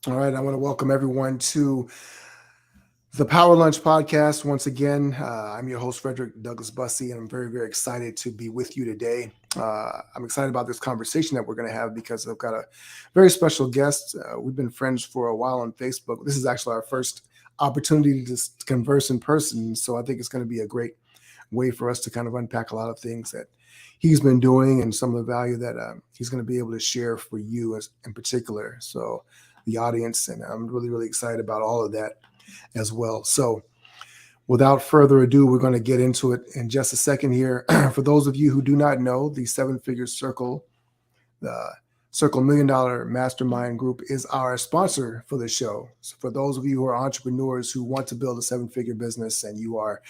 All right, I want to welcome everyone to the Power Lunch podcast. Once again, I'm your host, Frederick Douglass Bussey, and I'm very, very excited to be with you today. I'm excited about this conversation that we're going to have because I've got a very special guest. We've been friends for a while on Facebook. This is actually our first opportunity to converse in person, so I think it's going to be a great way for us to kind of unpack a lot of things that he's been doing and some of the value that he's going to be able to share for you as in particular. So the audience, and I'm really, really excited about all of that as well. So without further ado, we're going to get into it in just a second here. For those of you who do not know, the Seven Figure Circle, the Circle $1 Million Mastermind Group, is our sponsor for the show. So for those of you who are entrepreneurs who want to build a seven-figure business and you are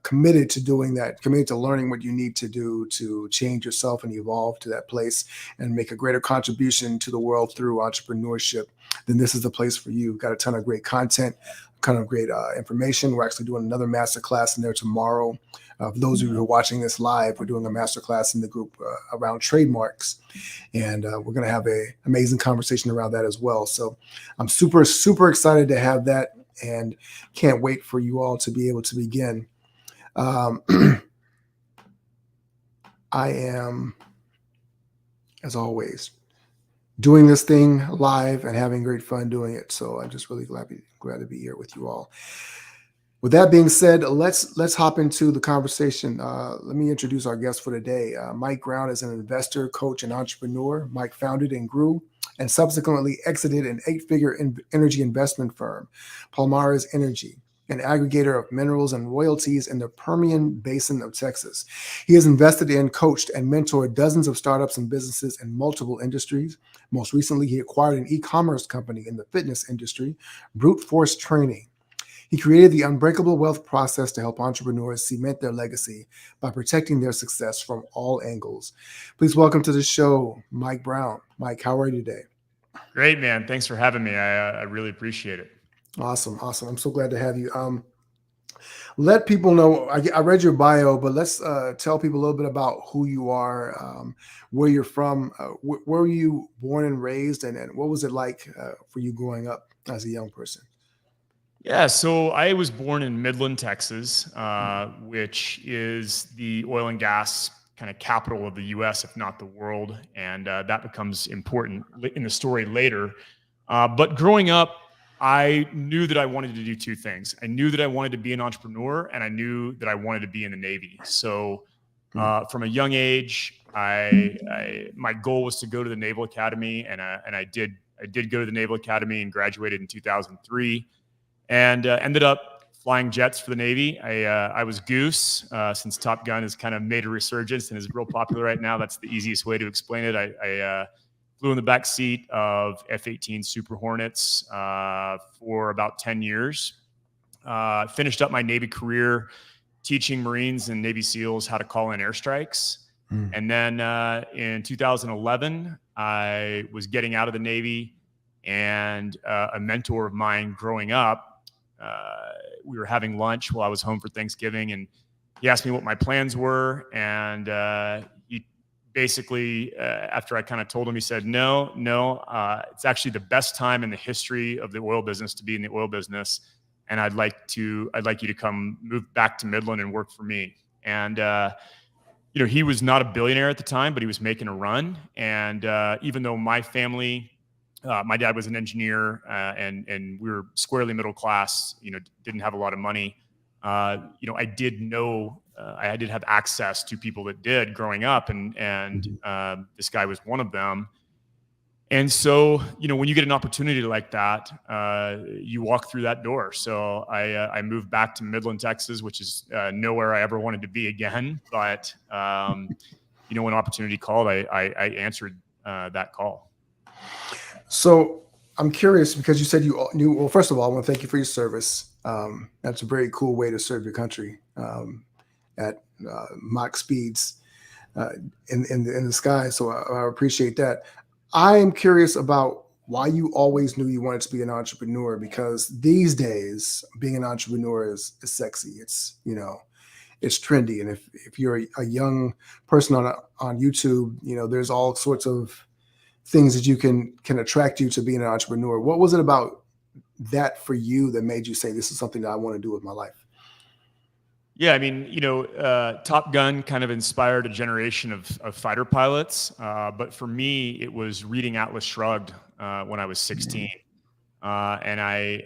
committed to doing that, committed to learning what you need to do to change yourself and evolve to that place and make a greater contribution to the world through entrepreneurship, then this is the place for you. We've got a ton of great content, kind of great information. We're actually doing another masterclass in there tomorrow. For those of you who are watching this live, we're doing a masterclass in the group around trademarks, and we're going to have an amazing conversation around that as well. So I'm super, super excited to have that and can't wait for you all to be able to begin. I am, as always, doing this thing live and having great fun doing it. So I'm just really glad to be here with you all. With that being said, let's hop into the conversation. Let me introduce our guest for today. Mike Brown is an investor, coach, and entrepreneur. Mike founded and grew and subsequently exited an 8-figure energy investment firm, Palmares Energy, an aggregator of minerals and royalties in the Permian Basin of Texas. He has invested in, coached, and mentored dozens of startups and businesses in multiple industries. Most recently, he acquired an e-commerce company in the fitness industry, Brute Force Training. He created the Unbreakable Wealth process to help entrepreneurs cement their legacy by protecting their success from all angles. Please welcome to the show, Mike Brown. Mike, how are you today? Great, man. Thanks for having me. I really appreciate it. Awesome. I'm so glad to have you. Let people know, I read your bio, but let's tell people a little bit about who you are, where you're from, where were you born and raised, and what was it like for you growing up as a young person? Yeah, so I was born in Midland, Texas, which is the oil and gas kind of capital of the U.S., if not the world, and that becomes important in the story later. But growing up, I knew that I wanted to do two things. I knew that I wanted to be an entrepreneur, and I knew that I wanted to be in the Navy. So from a young age, my goal was to go to the Naval Academy, and I did go to the Naval Academy and graduated in 2003. And ended up flying jets for the Navy. I was Goose, since Top Gun has kind of made a resurgence and is real popular right now. That's the easiest way to explain it. I flew in the back seat of F-18 Super Hornets for about 10 years. Finished up my Navy career teaching Marines and Navy SEALs how to call in airstrikes. And then in 2011, I was getting out of the Navy, and a mentor of mine growing up, we were having lunch while I was home for Thanksgiving, and he asked me what my plans were. And he basically, after I kind of told him, he said, no, it's actually the best time in the history of the oil business to be in the oil business. And I'd like you to come move back to Midland and work for me. And, he was not a billionaire at the time, but he was making a run. And even though my family, my dad was an engineer, and we were squarely middle class, didn't have a lot of money. I did know, I did have access to people that did growing up, and this guy was one of them. And so, when you get an opportunity like that, you walk through that door. So I moved back to Midland, Texas, which is nowhere I ever wanted to be again. But, when opportunity called, I answered that call. So I'm curious because you said you knew. Well, first of all, I want to thank you for your service. That's a very cool way to serve your country at Mach speeds in the sky. So I appreciate that. I am curious about why you always knew you wanted to be an entrepreneur, because these days being an entrepreneur is sexy. It's trendy, and if you're a young person on YouTube, there's all sorts of things that you can attract you to being an entrepreneur. What was it about that for you that made you say, this is something that I want to do with my life? Yeah, I mean, Top Gun kind of inspired a generation of fighter pilots. But for me, it was reading Atlas Shrugged when I was 16. I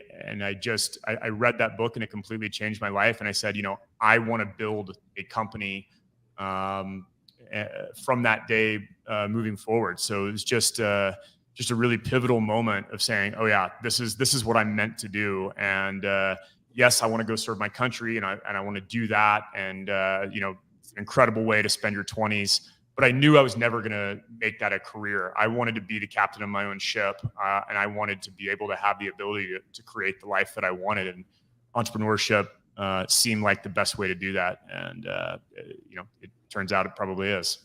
read that book and it completely changed my life. And I said, I want to build a company um, from that day moving forward. So it was just a really pivotal moment of saying, oh yeah, this is what I'm meant to do. And yes, I want to go serve my country, and I want to do that. And it's an incredible way to spend your 20s. But I knew I was never going to make that a career. I wanted to be the captain of my own ship, and I wanted to be able to have the ability to create the life that I wanted. And entrepreneurship seemed like the best way to do that. And it turns out it probably is.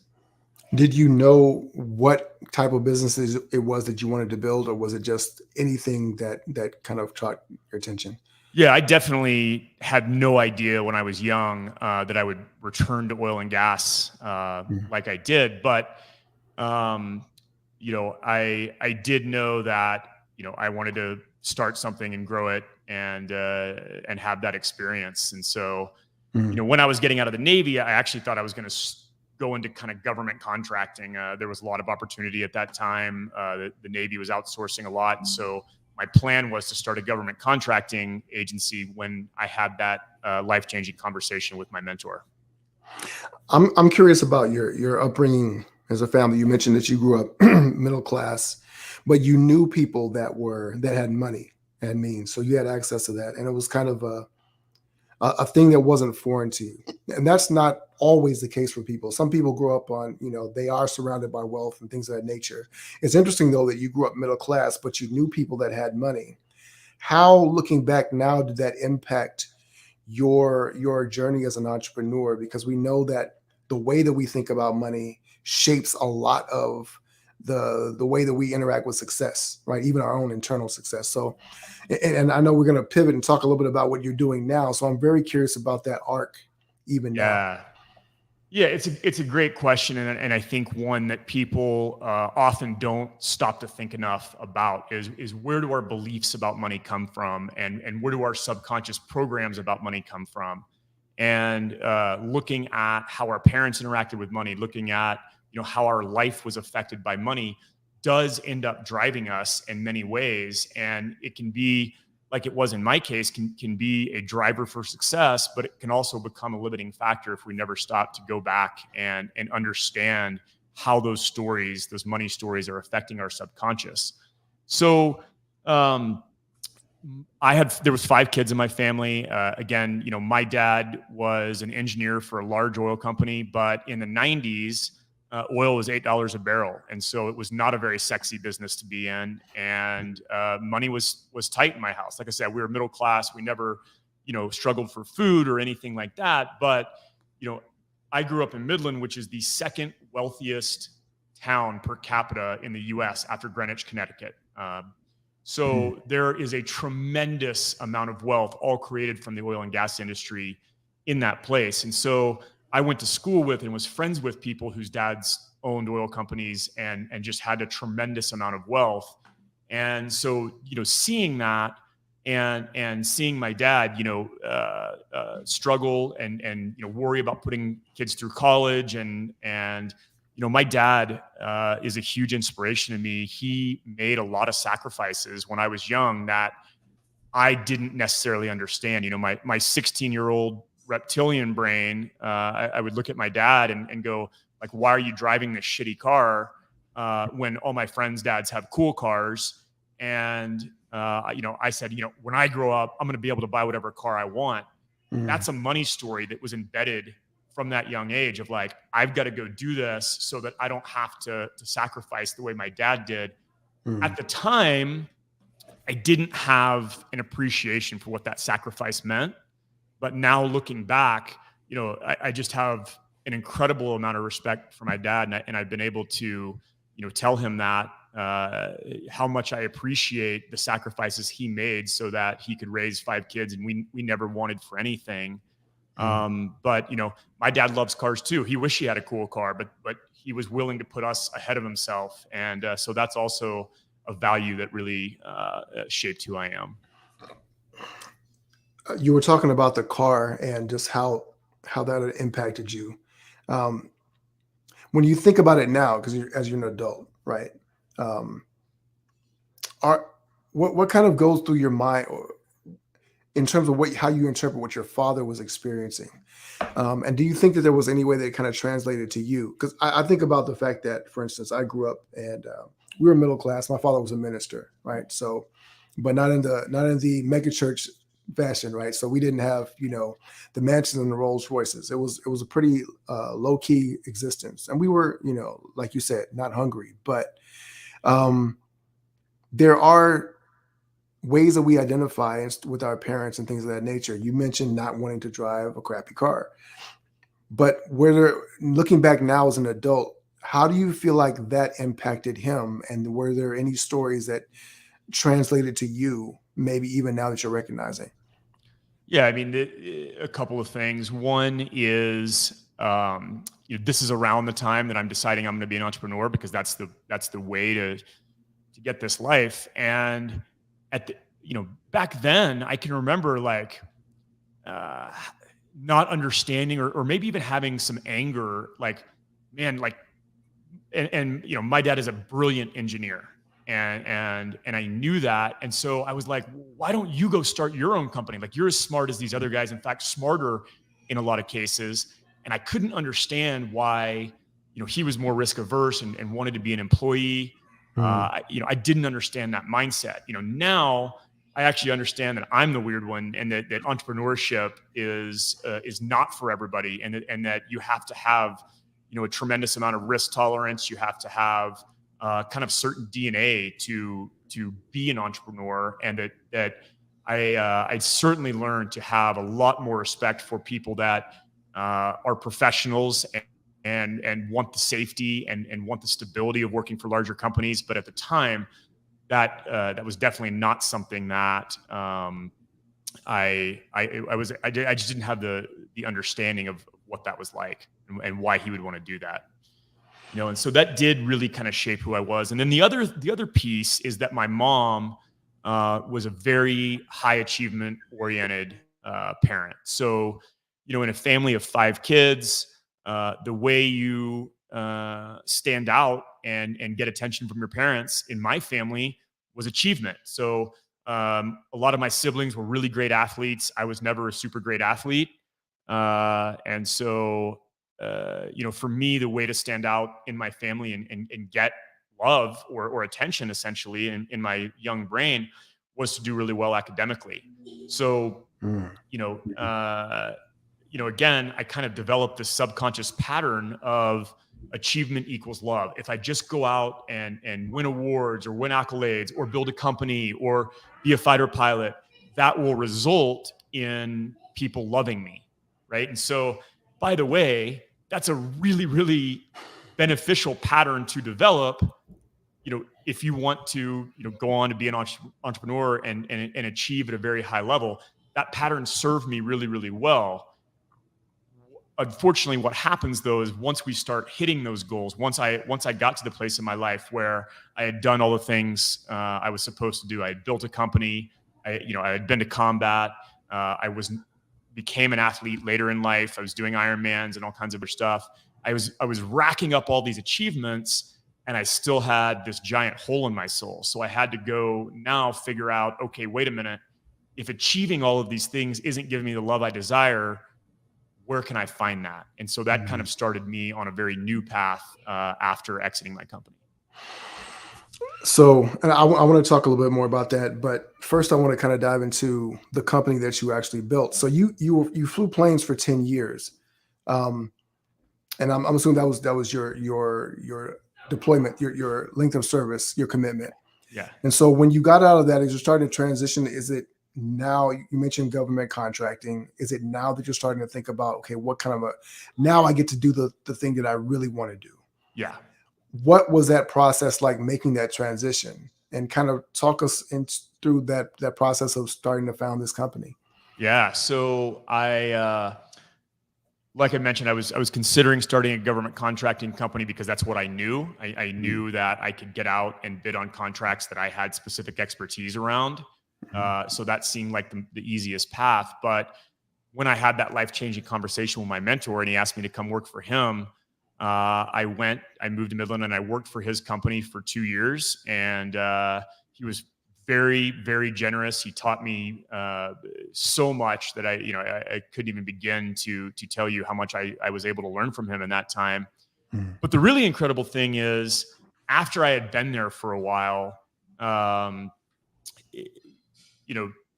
Did you know what type of businesses it was that you wanted to build, or was it just anything that kind of caught your attention? Yeah, I definitely had no idea when I was young that I would return to oil and gas like I did. But, I did know that, I wanted to start something and grow it and have that experience. And so, when I was getting out of the Navy, I actually thought I was going to go into kind of government contracting. There was a lot of opportunity at that time. The Navy was outsourcing a lot. So my plan was to start a government contracting agency when I had that life-changing conversation with my mentor. I'm curious about your upbringing as a family. You mentioned that you grew up middle class, but you knew people that had money and means, so you had access to that, and it was kind of a thing that wasn't foreign to you. And that's not always the case for people. Some people grow up on, they are surrounded by wealth and things of that nature. It's interesting though that you grew up middle class, but you knew people that had money. How, looking back now, did that impact your journey as an entrepreneur? Because we know that the way that we think about money shapes a lot of the way that we interact with success, right? Even our own internal success. So, and I know we're going to pivot and talk a little bit about what you're doing now. So I'm very curious about that arc even now. Yeah, it's a great question, and I think one that people often don't stop to think enough about is where do our beliefs about money come from, and where do our subconscious programs about money come from, and looking at how our parents interacted with money, looking at how our life was affected by money, does end up driving us in many ways, and it can be, like it was in my case, can be a driver for success, but it can also become a limiting factor if we never stop to go back and understand how those stories, those money stories, are affecting our subconscious. So there was 5 kids in my family. Again, my dad was an engineer for a large oil company, but in the 90s, oil was $8 a barrel. And so it was not a very sexy business to be in. And money was tight in my house. Like I said, we were middle class. We never, struggled for food or anything like that. But, I grew up in Midland, which is the second wealthiest town per capita in the US after Greenwich, Connecticut. So there is a tremendous amount of wealth all created from the oil and gas industry in that place. And so I went to school with and was friends with people whose dads owned oil companies and just had a tremendous amount of wealth. And so, seeing that and seeing my dad, struggle and worry about putting kids through college and my dad is a huge inspiration to me. He made a lot of sacrifices when I was young that I didn't necessarily understand. My 16-year-old reptilian brain, I would look at my dad and go, like, why are you driving this shitty car when all my friends' dads have cool cars? And, I said, when I grow up, I'm going to be able to buy whatever car I want. That's a money story that was embedded from that young age of like, I've got to go do this so that I don't have to sacrifice the way my dad did. At the time, I didn't have an appreciation for what that sacrifice meant. But now looking back, I just have an incredible amount of respect for my dad. And I've been able to, tell him that how much I appreciate the sacrifices he made so that he could raise 5 kids. And we never wanted for anything. But my dad loves cars too. He wished he had a cool car, but he was willing to put us ahead of himself. And so that's also a value that really shaped who I am. You were talking about the car and just how that had impacted you. Um, when you think about it now, because as you're an adult, right? Um, are what kind of goes through your mind in terms of how you interpret what your father was experiencing? And do you think that there was any way that it kind of translated to you? Because I think about the fact that, for instance, I grew up and we were middle class. My father was a minister, right? So, but not in the mega church fashion, right? So we didn't have the mansions and the Rolls Royces. It was a pretty low key existence, and we were like you said, not hungry, but um, there are ways that we identify with our parents and things of that nature. You mentioned not wanting to drive a crappy car. But looking back now as an adult, how do you feel like that impacted him? And were there any stories that translated to you, maybe even now that you're recognizing? Yeah, I mean, a couple of things. One is, this is around the time that I'm deciding I'm going to be an entrepreneur, because that's the way to get this life. And back then, I can remember like not understanding, or maybe even having some anger, like, man, like, and my dad is a brilliant engineer, and I knew that. And so I was like, why don't you go start your own company? Like, you're as smart as these other guys, in fact, smarter in a lot of cases. And I couldn't understand why, he was more risk averse and wanted to be an employee. I didn't understand that mindset. Now I actually understand that I'm the weird one, and that entrepreneurship is not for everybody, and that you have to have a tremendous amount of risk tolerance. You have to have kind of certain DNA to be an entrepreneur, and that I certainly learned to have a lot more respect for people that are professionals and want the safety and want the stability of working for larger companies. But at the time, that was definitely not something that I just didn't have the understanding of what that was like, and why he would want to do that. And so that did really kind of shape who I was. And then the other piece is that my mom was a very high achievement oriented parent. So, in a family of 5 kids, the way you stand out and get attention from your parents in my family was achievement. So a lot of my siblings were really great athletes. I was never a super great athlete. And so, for me, the way to stand out in my family and get love or attention, essentially, in my young brain, was to do really well academically. So, again, I kind of developed this subconscious pattern of achievement equals love. If I just go out and win awards or win accolades or build a company or be a fighter pilot, that will result in people loving me, right? And so, by the way, that's a really, really beneficial pattern to develop, if you want to, go on to be an entrepreneur and achieve at a very high level. That pattern served me really, really well. Unfortunately, what happens though is once we start hitting those goals, once I got to the place in my life where I had done all the things I was supposed to do, I had built a company, I had been to combat, became an athlete later in life. I was doing Ironmans and all kinds of other stuff. I was racking up all these achievements, and I still had this giant hole in my soul. So I had to go now figure out, okay, wait a minute. If achieving all of these things isn't giving me the love I desire, where can I find that? And so that kind of started me on a very new path after exiting my company. So, and I want to talk a little bit more about that, but first I want to kind of dive into the company that you actually built. So you flew planes for 10 years. And I'm assuming that was your deployment, your length of service, your commitment. Yeah. And so when you got out of that, as you're starting to transition, is it now, you mentioned government contracting, is it now that you're starting to think about, okay, what kind of now I get to do the thing that I really want to do? Yeah. What was that process like, making that transition, and kind of talk us through that process of starting to found this company? Yeah. So like I mentioned, I was considering starting a government contracting company because that's what I knew. I knew that I could get out and bid on contracts that I had specific expertise around. So that seemed like the easiest path. But when I had that life-changing conversation with my mentor and he asked me to come work for him, I moved to Midland and I worked for his company for 2 years. And he was very, very generous. He taught me so much that I couldn't even begin to tell you how much I was able to learn from him in that time. But the really incredible thing is, after I had been there for a while,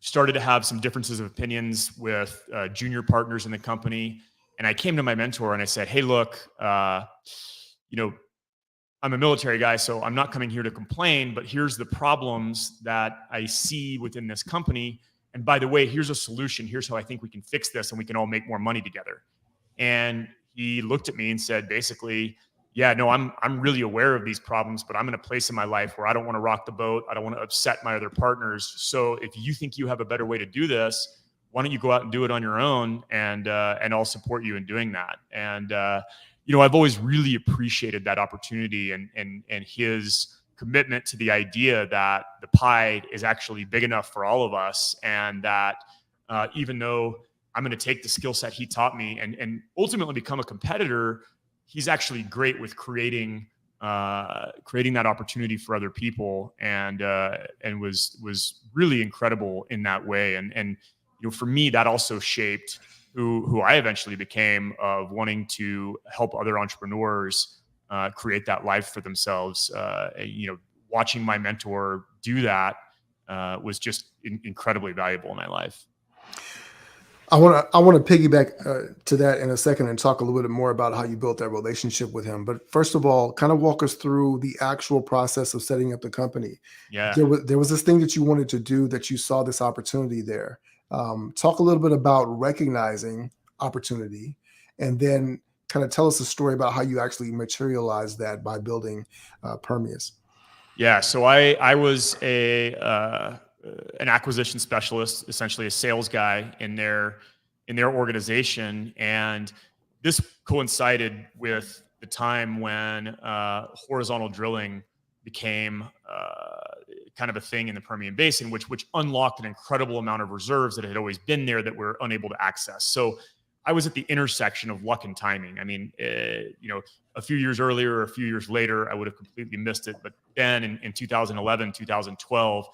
started to have some differences of opinions with junior partners in the company. And I came to my mentor and I said, hey, look, I'm a military guy, so I'm not coming here to complain, but here's the problems that I see within this company. And by the way, here's a solution. Here's how I think we can fix this and we can all make more money together. And he looked at me and said, basically, yeah, no, I'm really aware of these problems, but I'm in a place in my life where I don't want to rock the boat. I don't want to upset my other partners. So if you think you have a better way to do this, why don't you go out and do it on your own? And I'll support you in doing that. And I've always really appreciated that opportunity and his commitment to the idea that the pie is actually big enough for all of us, and that even though I'm going to take the skill set he taught me and ultimately become a competitor, he's actually great with creating that opportunity for other people, and was really incredible in that way. And for me, that also shaped who I eventually became, of wanting to help other entrepreneurs create that life for themselves. Watching my mentor do that was just incredibly valuable in my life. I want to piggyback to that in a second and talk a little bit more about how you built that relationship with him. But first of all, kind of walk us through the actual process of setting up the company. Yeah. There was this thing that you wanted to do, that you saw this opportunity there. Talk a little bit about recognizing opportunity, and then kind of tell us a story about how you actually materialized that by building Permias. Yeah. So I was an acquisition specialist, essentially a sales guy in their organization, and this coincided with the time when horizontal drilling became kind of a thing in the Permian Basin, which unlocked an incredible amount of reserves that had always been there that were unable to access. So I was at the intersection of luck and timing. I mean, a few years earlier or a few years later, I would have completely missed it. But then in 2011, 2012,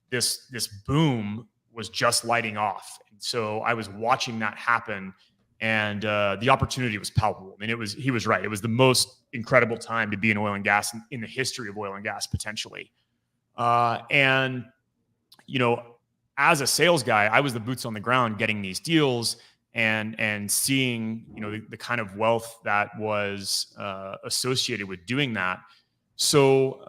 this boom was just lighting off. And so I was watching that happen, and the opportunity was palpable. I mean, he was right. It was the most incredible time to be in oil and gas in the history of oil and gas, potentially. And as a sales guy, I was the boots on the ground getting these deals and seeing, the kind of wealth that was associated with doing that. So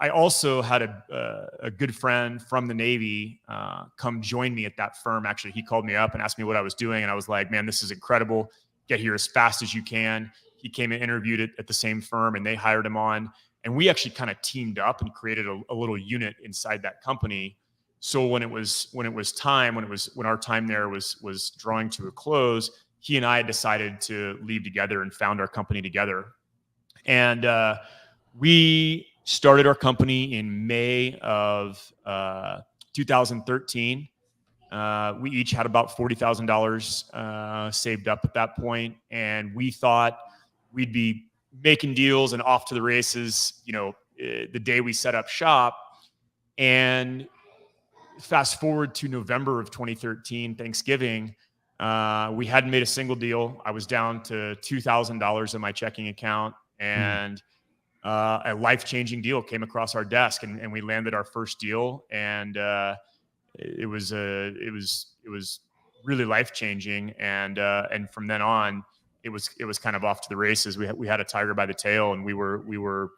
I also had a good friend from the Navy come join me at that firm. Actually, he called me up and asked me what I was doing, and I was like, man, this is incredible. Get here as fast as you can. He came and interviewed at the same firm, and they hired him on. And we actually kind of teamed up and created a little unit inside that company. So when our time there was drawing to a close, he and I decided to leave together and found our company together. And we started our company in May of 2013. We each had about $40,000 saved up at that point, and we thought we'd be making deals and off to the races, the day we set up shop. And fast forward to November of 2013, Thanksgiving, we hadn't made a single deal. I was down to $2,000 in my checking account, and a life-changing deal came across our desk, and we landed our first deal. And it was really life-changing. And from then on, it was kind of off to the races. We had a tiger by the tail, and we were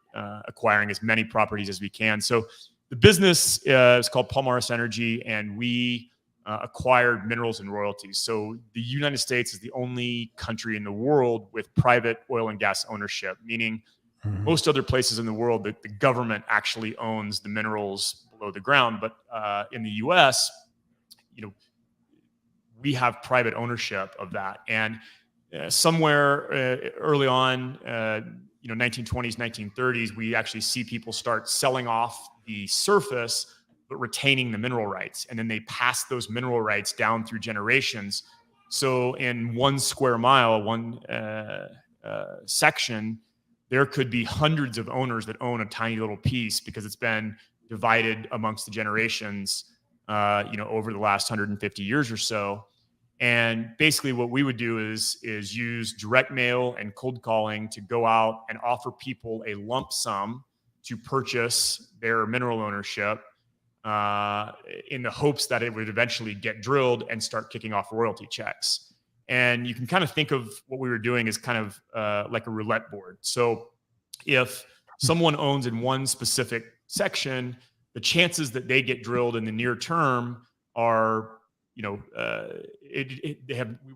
acquiring as many properties as we can. So the business is called Palmares Energy, and we acquired minerals and royalties. So the United States is the only country in the world with private oil and gas ownership, meaning most other places in the world that the government actually owns the minerals below the ground. But in the U.S., we have private ownership of that. And somewhere early on, 1920s, 1930s, we actually see people start selling off the surface, but retaining the mineral rights. And then they pass those mineral rights down through generations. So in 1 square mile, one section, there could be hundreds of owners that own a tiny little piece because it's been divided amongst the generations, over the last 150 years or so. And basically what we would do is use direct mail and cold calling to go out and offer people a lump sum to purchase their mineral ownership, in the hopes that it would eventually get drilled and start kicking off royalty checks. And you can kind of think of what we were doing as kind of like a roulette board. So if someone owns in one specific section, the chances that they get drilled in the near term are, we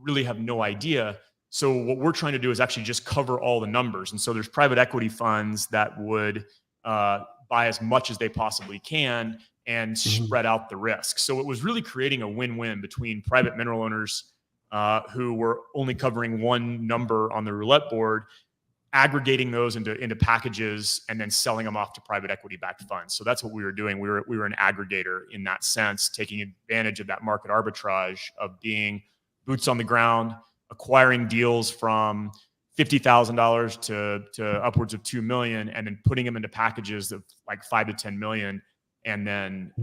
really have no idea. So what we're trying to do is actually just cover all the numbers. And so there's private equity funds that would buy as much as they possibly can and spread out the risk. So it was really creating a win-win between private mineral owners who were only covering one number on the roulette board, aggregating those into packages and then selling them off to private equity backed funds. So that's what we were doing. We were an aggregator in that sense, taking advantage of that market arbitrage of being boots on the ground, acquiring deals from $50,000 to upwards of $2 million, and then putting them into packages of like $5 to $10 million, and then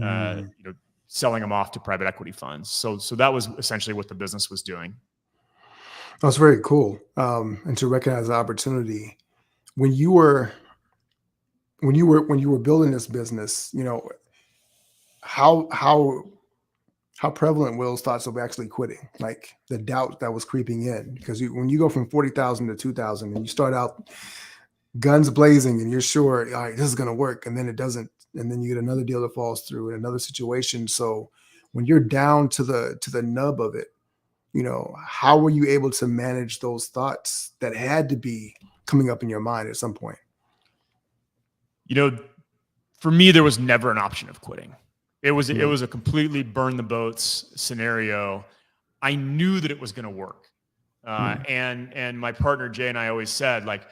selling them off to private equity funds. So that was essentially what the business was doing. That's very cool. And to recognize the opportunity when you were building this business, how prevalent were those thoughts of actually quitting, like the doubt that was creeping in? Because when you go from 40,000 to 2,000 and you start out guns blazing and you're sure, all right, this is going to work, and then it doesn't, and then you get another deal that falls through in another situation. So when you're down to the nub of it, how were you able to manage those thoughts that had to be coming up in your mind at some point? For me, there was never an option of quitting. It was a completely burn the boats scenario. I knew that it was going to work. And my partner, Jay, and I always said, like,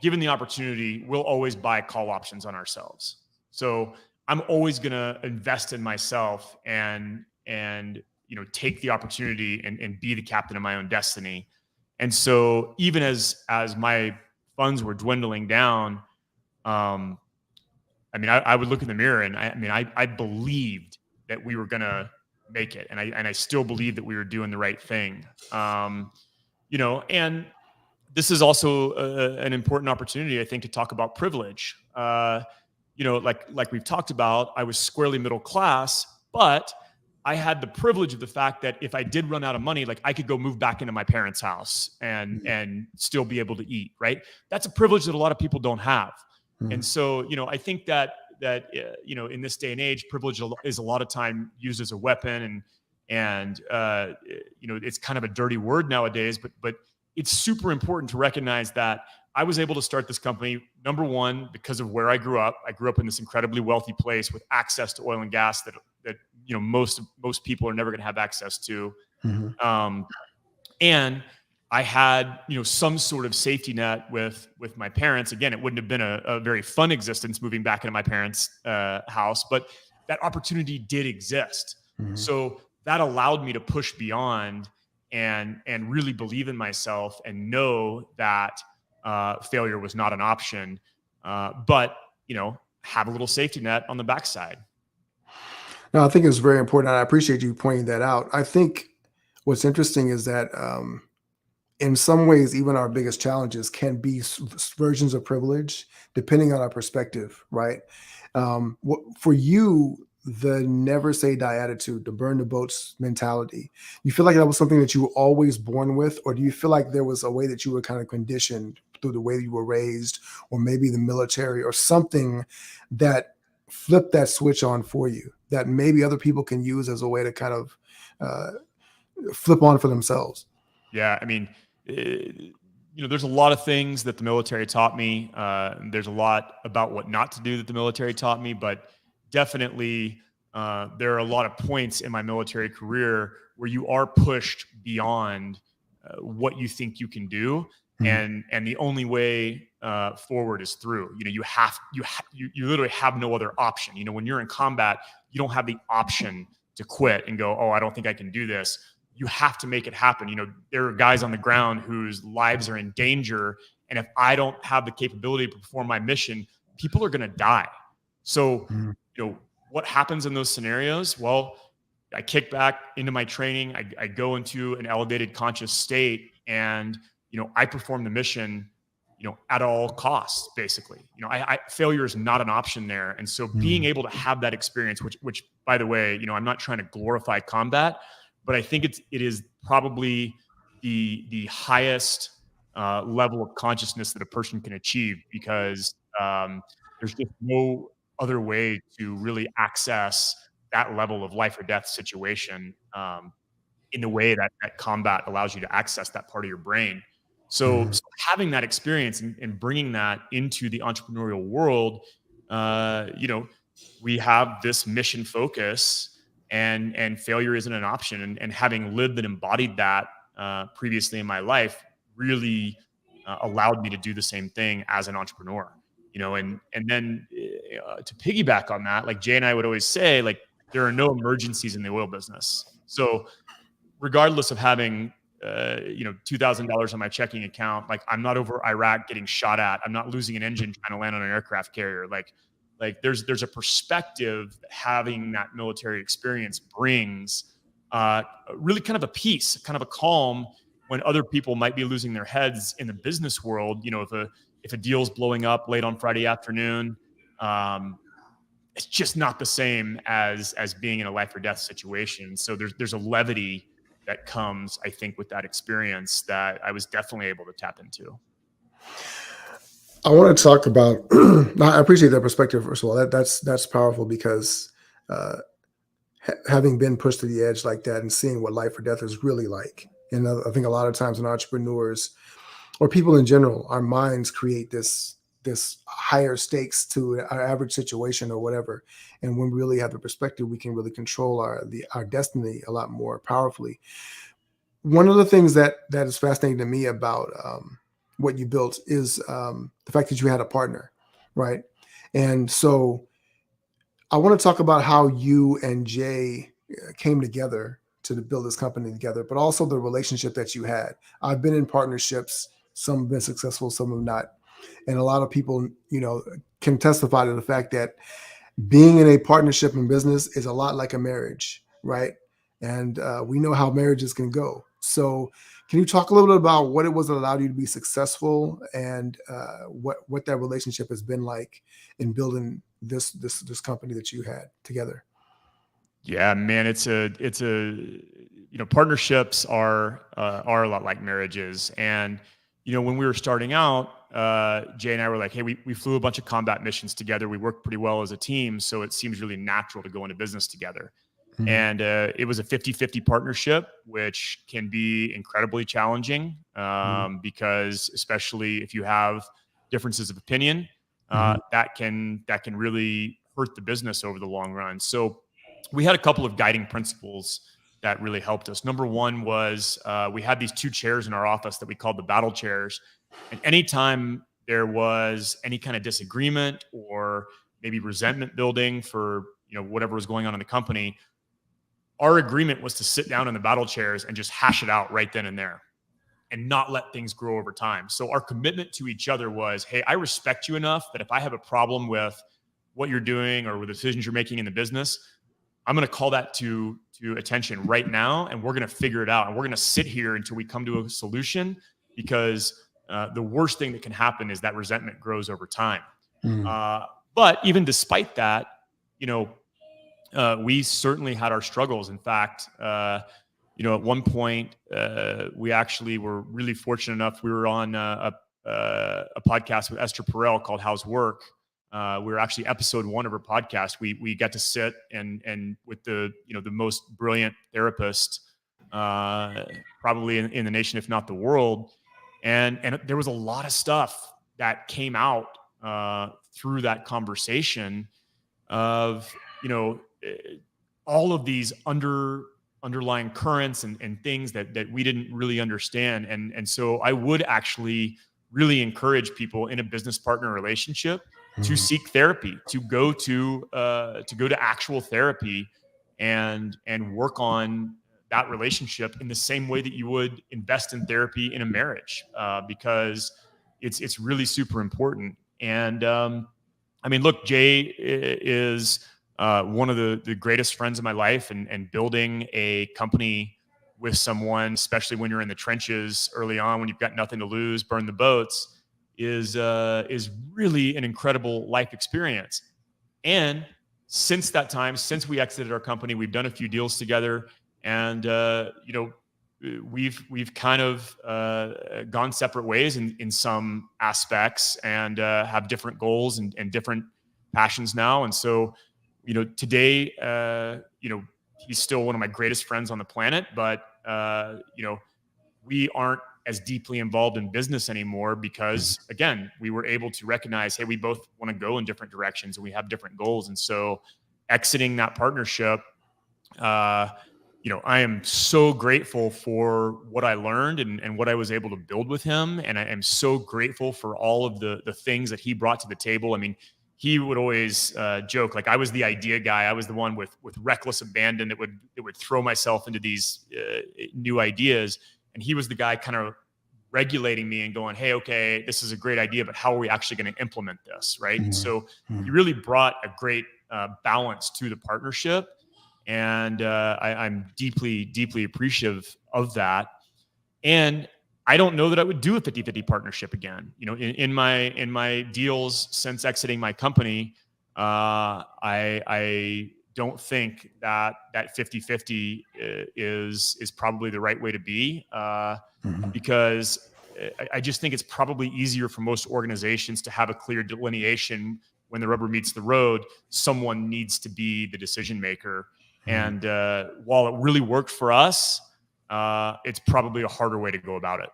given the opportunity, we'll always buy call options on ourselves. So I'm always going to invest in myself and take the opportunity and be the captain of my own destiny. And so even as my funds were dwindling down, I would look in the mirror and I believed that we were going to make it. And I still believe that we were doing the right thing. And this is also an important opportunity, I think, to talk about privilege. Like we've talked about, I was squarely middle class, but I had the privilege of the fact that if I did run out of money, like I could go move back into my parents' house and still be able to eat, right? That's a privilege that a lot of people don't have. And so, I think that in this day and age, privilege is a lot of time used as a weapon, and it's kind of a dirty word nowadays, but it's super important to recognize that I was able to start this company, number one, because of where I grew up. I grew up in this incredibly wealthy place with access to oil and gas that most people are never going to have access to. And I had, some sort of safety net with my parents. Again, it wouldn't have been a very fun existence moving back into my parents' house, but that opportunity did exist. So that allowed me to push beyond and really believe in myself and know that failure was not an option, but have a little safety net on the backside. No, I think it's very important. And I appreciate you pointing that out. I think what's interesting is that in some ways, even our biggest challenges can be versions of privilege, depending on our perspective, right? For you, the never say die attitude, the burn the boats mentality, you feel like that was something that you were always born with, or do you feel like there was a way that you were kind of conditioned through the way you were raised, or maybe the military, or something that flipped that switch on for you that maybe other people can use as a way to kind of flip on for themselves? Yeah, there's a lot of things that the military taught me. There's a lot about what not to do that the military taught me, but definitely there are a lot of points in my military career where you are pushed beyond what you think you can do, and the only way forward is through. You literally have no other option. When you're in combat, you don't have the option to quit and go, oh, I don't think I can do this. You have to make it happen. There are guys on the ground whose lives are in danger, and if I don't have the capability to perform my mission, people are going to die. So, what happens in those scenarios? Well, I kick back into my training. I go into an elevated conscious state, and I perform the mission, at all costs, basically. Failure is not an option there. And so, being able to have that experience, which by the way, I'm not trying to glorify combat, but I think it is probably the highest level of consciousness that a person can achieve, because there's just no other way to really access that level of life or death situation in the way that combat allows you to access that part of your brain. So having that experience and bringing that into the entrepreneurial world, we have this mission focus, and failure isn't an option. And having lived and embodied that previously in my life really allowed me to do the same thing as an entrepreneur. And then to piggyback on that, like Jay and I would always say, like, there are no emergencies in the oil business. So regardless of having $2,000 on my checking account, like, I'm not over Iraq getting shot at. I'm not losing an engine trying to land on an aircraft carrier. Like there's a perspective that having that military experience brings, really kind of a peace, kind of a calm, when other people might be losing their heads in the business world. If a deal's blowing up late on Friday afternoon, it's just not the same as being in a life or death situation. So there's a levity that comes, I think, with that experience that I was definitely able to tap into. I want to talk about. I appreciate that perspective. First of all, that's powerful, because having been pushed to the edge like that and seeing what life or death is really like. And I think a lot of times when entrepreneurs or people in general, our minds create this higher stakes to our average situation or whatever. And when we really have the perspective, we can really control our destiny a lot more powerfully. One of the things that is fascinating to me about what you built is the fact that you had a partner, right? And so I want to talk about how you and Jay came together to build this company together, but also the relationship that you had. I've been in partnerships. Some have been successful, some have not. And a lot of people, can testify to the fact that being in a partnership in business is a lot like a marriage, right? And we know how marriages can go. So can you talk a little bit about what it was that allowed you to be successful, and what that relationship has been like in building this company that you had together? Yeah, man, partnerships are a lot like marriages. And when we were starting out, Jay and I were like, hey, we flew a bunch of combat missions together. We worked pretty well as a team, so it seems really natural to go into business together. And it was a 50-50 partnership, which can be incredibly challenging, because especially if you have differences of opinion, that can really hurt the business over the long run. So we had a couple of guiding principles that really helped us. Number one was we had these two chairs in our office that we called the battle chairs. And anytime there was any kind of disagreement or maybe resentment building for whatever was going on in the company, our agreement was to sit down in the battle chairs and just hash it out right then and there, and not let things grow over time. So our commitment to each other was, hey, I respect you enough that if I have a problem with what you're doing or with the decisions you're making in the business, I'm going to call that to attention right now, and we're going to figure it out. And we're going to sit here until we come to a solution, because the worst thing that can happen is that resentment grows over time. But even despite that, we certainly had our struggles. In fact, at one point, we actually were really fortunate enough. We were on a podcast with Esther Perel called How's Work. We were actually episode 1 of her podcast. We got to sit and with the most brilliant therapist probably in the nation, if not the world. And there was a lot of stuff that came out through that conversation of, all of these underlying currents and things that we didn't really understand. And so I would actually really encourage people in a business partner relationship to seek therapy, to go to actual therapy and work on that relationship in the same way that you would invest in therapy in a marriage, because it's really super important. And I mean, look, Jay is one of the greatest friends of my life, and building a company with someone, especially when you're in the trenches early on, when you've got nothing to lose, burn the boats, is really an incredible life experience. And since that time, since we exited our company, we've done a few deals together, and we've kind of gone separate ways in some aspects, and have different goals and different passions now. And so, today, he's still one of my greatest friends on the planet, but we aren't as deeply involved in business anymore because, again, we were able to recognize, hey, we both want to go in different directions and we have different goals. And so exiting that partnership, I am so grateful for what I learned and what I was able to build with him. And I am so grateful for all of the things that he brought to the table. I mean, he would always joke, like, I was the idea guy. I was the one with reckless abandon that would throw myself into these new ideas. And he was the guy kind of regulating me and going, hey, okay, this is a great idea, but how are we actually going to implement this? Right. And so he really brought a great balance to the partnership. And I'm deeply, deeply appreciative of that. And I don't know that I would do a 50-50 partnership again. In my deals since exiting my company, I don't think that 50-50 is probably the right way to be, because I just think it's probably easier for most organizations to have a clear delineation. When the rubber meets the road, someone needs to be the decision maker. And while it really worked for us, it's probably a harder way to go about it.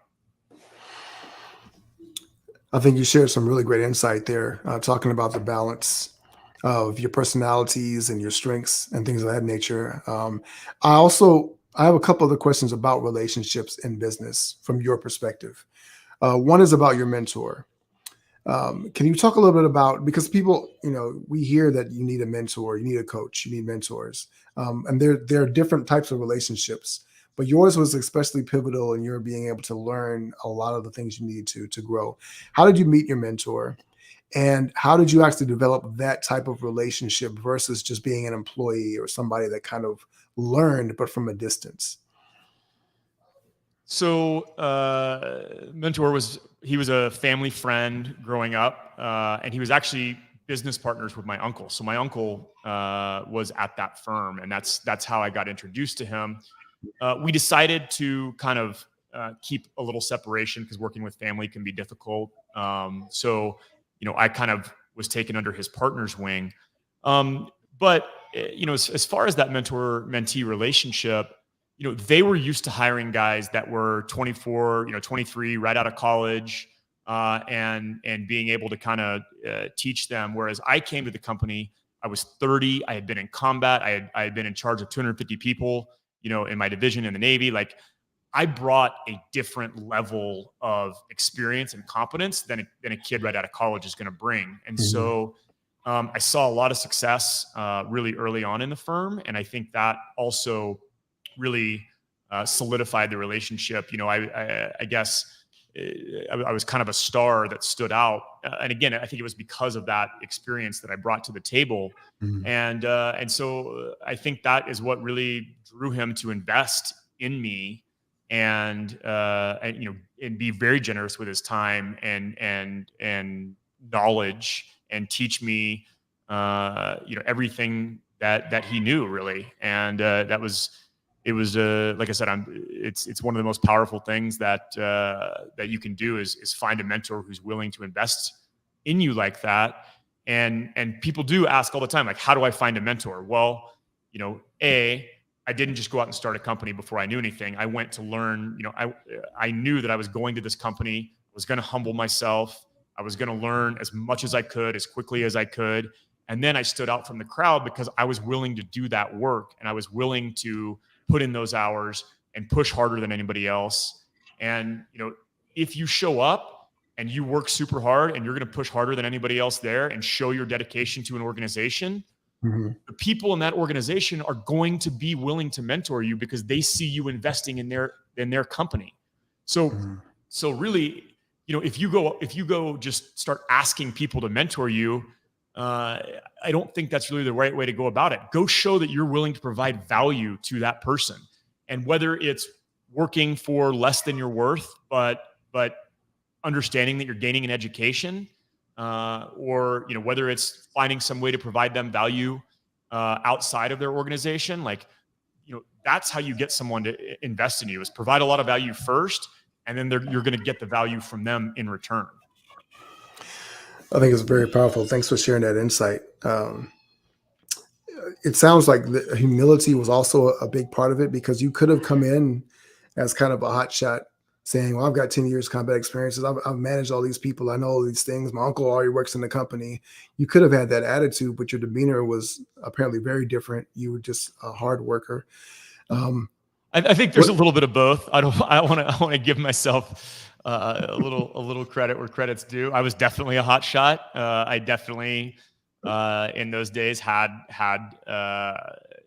I think you shared some really great insight there, talking about the balance of your personalities and your strengths and things of that nature. I have a couple other questions about relationships in business from your perspective. One is about your mentor. Can you talk a little bit about, because people, we hear that you need a mentor, you need a coach, you need mentors, and there are different types of relationships, but yours was especially pivotal in your being able to learn a lot of the things you needed to grow. How did you meet your mentor? And how did you actually develop that type of relationship versus just being an employee or somebody that kind of learned, but from a distance? So mentor was a family friend growing up, and he was actually business partners with my uncle. So my uncle was at that firm, and that's how I got introduced to him. We decided to kind of keep a little separation because working with family can be difficult. So I kind of was taken under his partner's wing. But as far as that mentor-mentee relationship, they were used to hiring guys that were 24, 23, right out of college, and being able to kind of teach them. Whereas I came to the company, I was 30. I had been in combat. I had been in charge of 250 people, in my division in the Navy. Like, I brought a different level of experience and competence than a kid right out of college is going to bring. And so I saw a lot of success really early on in the firm. And I think that also really solidified the relationship. I guess I was kind of a star that stood out. And again, I think it was because of that experience that I brought to the table. And so I think that is what really drew him to invest in me, and be very generous with his time and knowledge, and teach me everything that he knew, really. And it was like I said, it's one of the most powerful things that you can do is find a mentor who's willing to invest in you like that. And people do ask all the time, like, how do I find a mentor? Well, I didn't just go out and start a company before I knew anything. I went to learn. I knew that I was going to this company, was going to humble myself. I was going to learn as much as I could, as quickly as I could. And then I stood out from the crowd because I was willing to do that work, and I was willing to put in those hours and push harder than anybody else. And, if you show up and you work super hard and you're going to push harder than anybody else there and show your dedication to an organization, Mhm. the people in that organization are going to be willing to mentor you because they see you investing in their company. So, Mhm. so really, if you go just start asking people to mentor you, I don't think that's really the right way to go about it. Go show that you're willing to provide value to that person, and whether it's working for less than your worth, but understanding that you're gaining an education, or whether it's finding some way to provide them value outside of their organization, like that's how you get someone to invest in you, is provide a lot of value first, and then you're going to get the value from them in return. I think it's very powerful. Thanks for sharing that insight. It sounds like the humility was also a big part of it, because you could have come in as kind of a hot shot saying, well, I've got 10 years combat experiences. I've managed all these people. I know all these things. My uncle already works in the company. You could have had that attitude, but your demeanor was apparently very different. You were just a hard worker. I think there's a little bit of both. I want to give myself a little credit where credit's due. I was definitely a hot shot. I definitely in those days had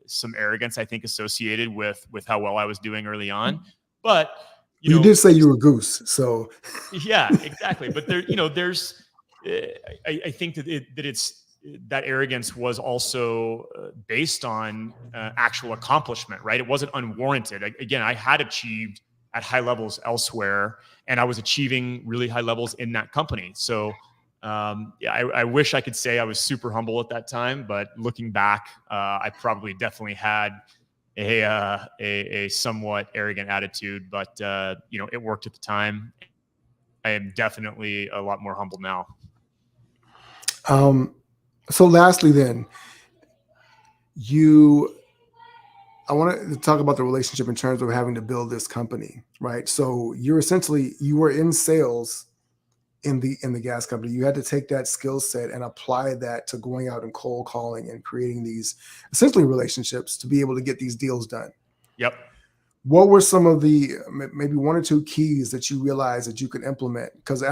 some arrogance, I think, associated with how well I was doing early on. But You did say you were Goose, so yeah, exactly. But there's I think that that arrogance was also based on actual accomplishment, right? It wasn't unwarranted. Again, I had achieved at high levels elsewhere, and I was achieving really high levels in that company. So yeah, I wish I could say I was super humble at that time, but looking back, I probably definitely had a somewhat arrogant attitude, but it worked at the time. I am definitely a lot more humble now. so lastly then, you I want to talk about the relationship in terms of having to build this company, right? So you were in sales in the gas company. You had to take that skill set and apply that to going out and cold calling and creating these essentially relationships to be able to get these deals done. Yep. What were some of the maybe one or two keys that you realized that you could implement? Because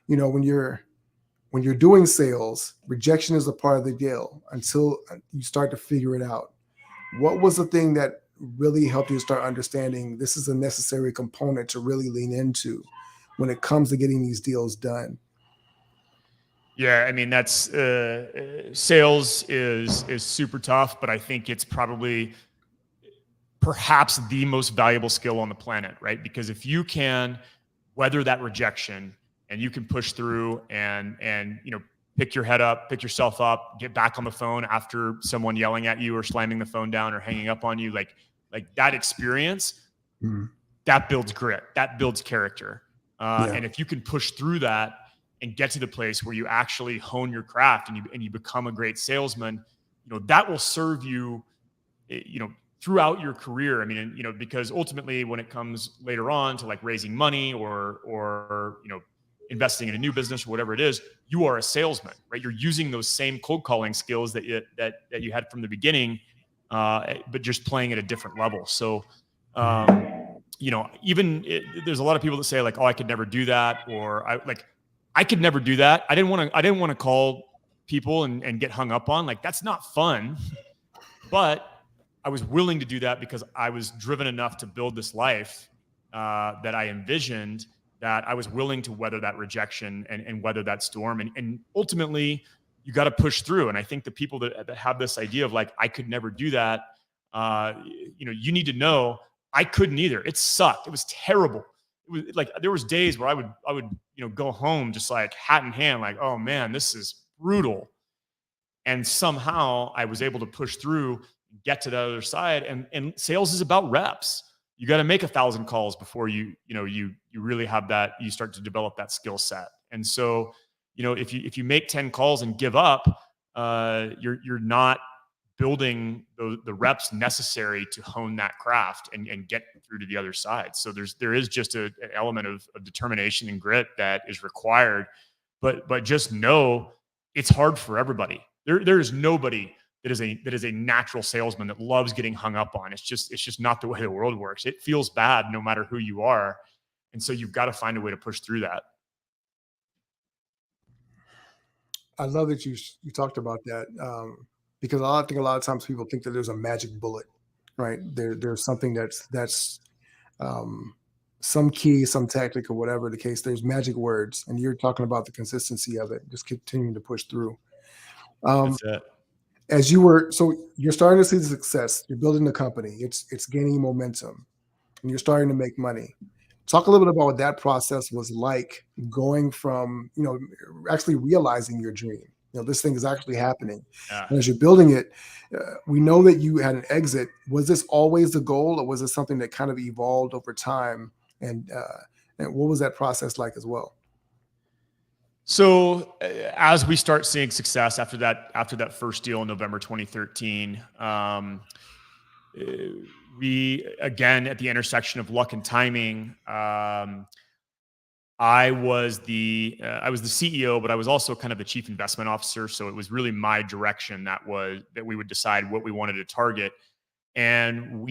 when you're doing sales, rejection is a part of the deal until you start to figure it out. What was the thing that really helped you start understanding this is a necessary component to really lean into when it comes to getting these deals done? Yeah, I mean, that's sales is super tough, but I think it's probably perhaps the most valuable skill on the planet, right? Because if you can weather that rejection and you can push through and pick your head up, pick yourself up, get back on the phone after someone yelling at you or slamming the phone down or hanging up on you, like that experience, Mhm. that builds grit, that builds character. Yeah. And if you can push through that and get to the place where you actually hone your craft and you become a great salesman, that will serve you, throughout your career. I mean, because ultimately when it comes later on to like raising money or investing in a new business or whatever it is, you are a salesman, right? You're using those same cold calling skills that you had from the beginning, but just playing at a different level. So, there's a lot of people that say like, oh, I could never do that. Or I could never do that. I didn't want to call people and get hung up on. Like, that's not fun. But I was willing to do that because I was driven enough to build this life that I envisioned, that I was willing to weather that rejection and weather that storm. And ultimately, you got to push through. And I think the people that have this idea of like, I could never do that, you need to know I couldn't either. It sucked. It was terrible. It was like there was days where I would go home just like hat in hand, like, oh man, this is brutal. And somehow I was able to push through, get to the other side. And sales is about reps. You got to make 1,000 calls before you really have that, you start to develop that skill set. And so, if you make 10 calls and give up, you're not building the reps necessary to hone that craft and get through to the other side. So there is just an element of determination and grit that is required, but just know it's hard for everybody. There is nobody that is a natural salesman that loves getting hung up on. It's just not the way the world works. It feels bad no matter who you are. And so you've got to find a way to push through that. I love that you talked about that, because I think a lot of times people think that there's a magic bullet, right? There's something that's um, some key, some tactic, or whatever the case. There's magic words, and you're talking about the consistency of it, just continuing to push through. Um, That's it. so you're starting to see the success. You're building the company. It's gaining momentum, and you're starting to make money. Talk a little bit about what that process was like, going from, actually realizing your dream. This thing is actually happening. Yeah. And as you're building it, we know that you had an exit. Was this always the goal, or was it something that kind of evolved over time? And what was that process like as well? So as we start seeing success after that first deal in November 2013, we, again, at the intersection of luck and timing, I was the CEO, but I was also kind of the chief investment officer. So it was really my direction that we would decide what we wanted to target. And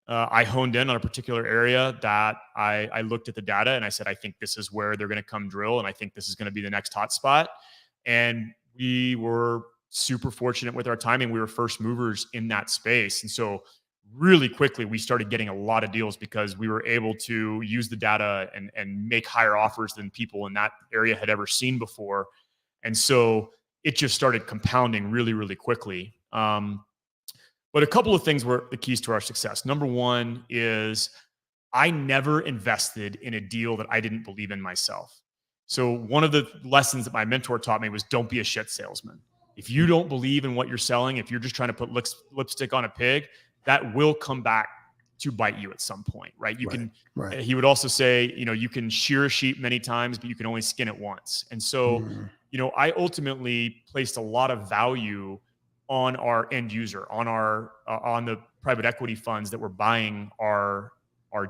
I honed in on a particular area that I looked at the data and I said, I think this is where they're going to come drill. And I think this is going to be the next hot spot. And we were super fortunate with our timing. We were first movers in that space. And so really quickly, we started getting a lot of deals because we were able to use the data and make higher offers than people in that area had ever seen before. And so it just started compounding really, really quickly. But a couple of things were the keys to our success. Number one is I never invested in a deal that I didn't believe in myself. So one of the lessons that my mentor taught me was don't be a shit salesman. If you don't believe in what you're selling, if you're just trying to put lipstick on a pig, that will come back to bite you at some point, right? Right. He would also say, you can shear a sheep many times, but you can only skin it once. And so, I ultimately placed a lot of value on our end user, on the private equity funds that were buying our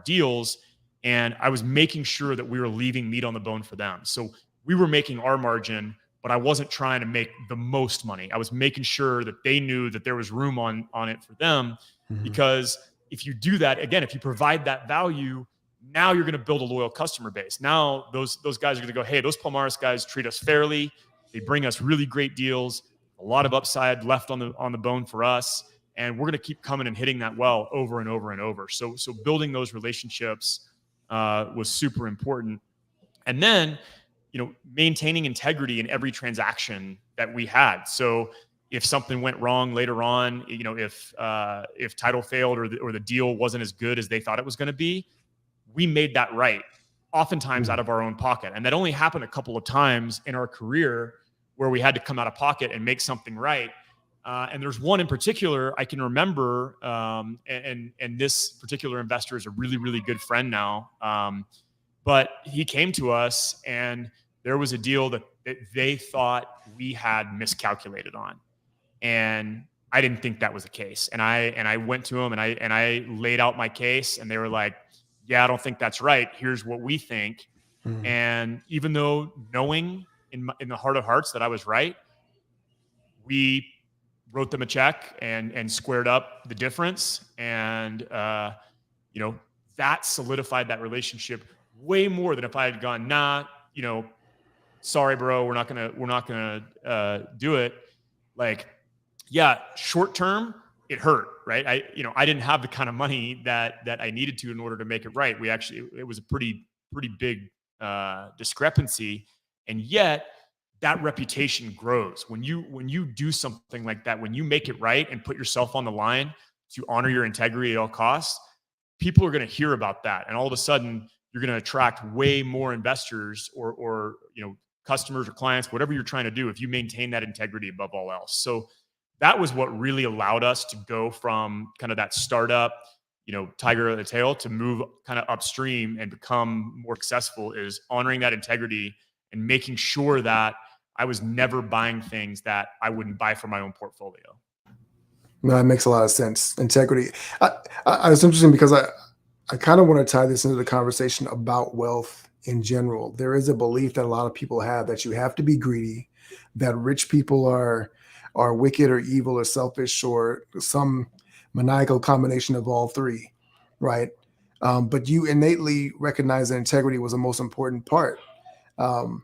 deals. And I was making sure that we were leaving meat on the bone for them. So we were making our margin, but I wasn't trying to make the most money. I was making sure that they knew that there was room on it for them. Because if you do that, again, if you provide that value, now you're going to build a loyal customer base. Now those guys are going to go, hey, those Palmares guys treat us fairly. They bring us really great deals, a lot of upside left on the bone for us. And we're going to keep coming and hitting that well over and over and over. So building those relationships was super important. And then, maintaining integrity in every transaction that we had. So if something went wrong later on, if title failed or the deal wasn't as good as they thought it was going to be, we made that right, oftentimes out of our own pocket. And that only happened a couple of times in our career where we had to come out of pocket and make something right. And there's one in particular I can remember, and this particular investor is a really, really good friend now. But he came to us and there was a deal that they thought we had miscalculated on. And I didn't think that was the case. And I went to him and I laid out my case and they were like, yeah, I don't think that's right. Here's what we think. And even though knowing in the heart of hearts that I was right, we wrote them a check and squared up the difference. And, that solidified that relationship way more than if I had gone, sorry, bro, we're not gonna do it. Like, yeah, short term, it hurt, right? I didn't have the kind of money that I needed to in order to make it right. It was a pretty big discrepancy, and yet that reputation grows when you do something like that. When you make it right and put yourself on the line to honor your integrity at all costs, people are going to hear about that, and all of a sudden you're going to attract way more investors or customers or clients, whatever you're trying to do, if you maintain that integrity above all else. So that was what really allowed us to go from kind of that startup, tiger at the tail, to move kind of upstream and become more successful, is honoring that integrity and making sure that I was never buying things that I wouldn't buy for my own portfolio. No, that makes a lot of sense. Integrity. It's interesting because I kind of want to tie this into the conversation about wealth in general. There is a belief that a lot of people have that you have to be greedy, that rich people are are wicked or evil or selfish or some maniacal combination of all three, right? But you innately recognize that integrity was the most important part. Um,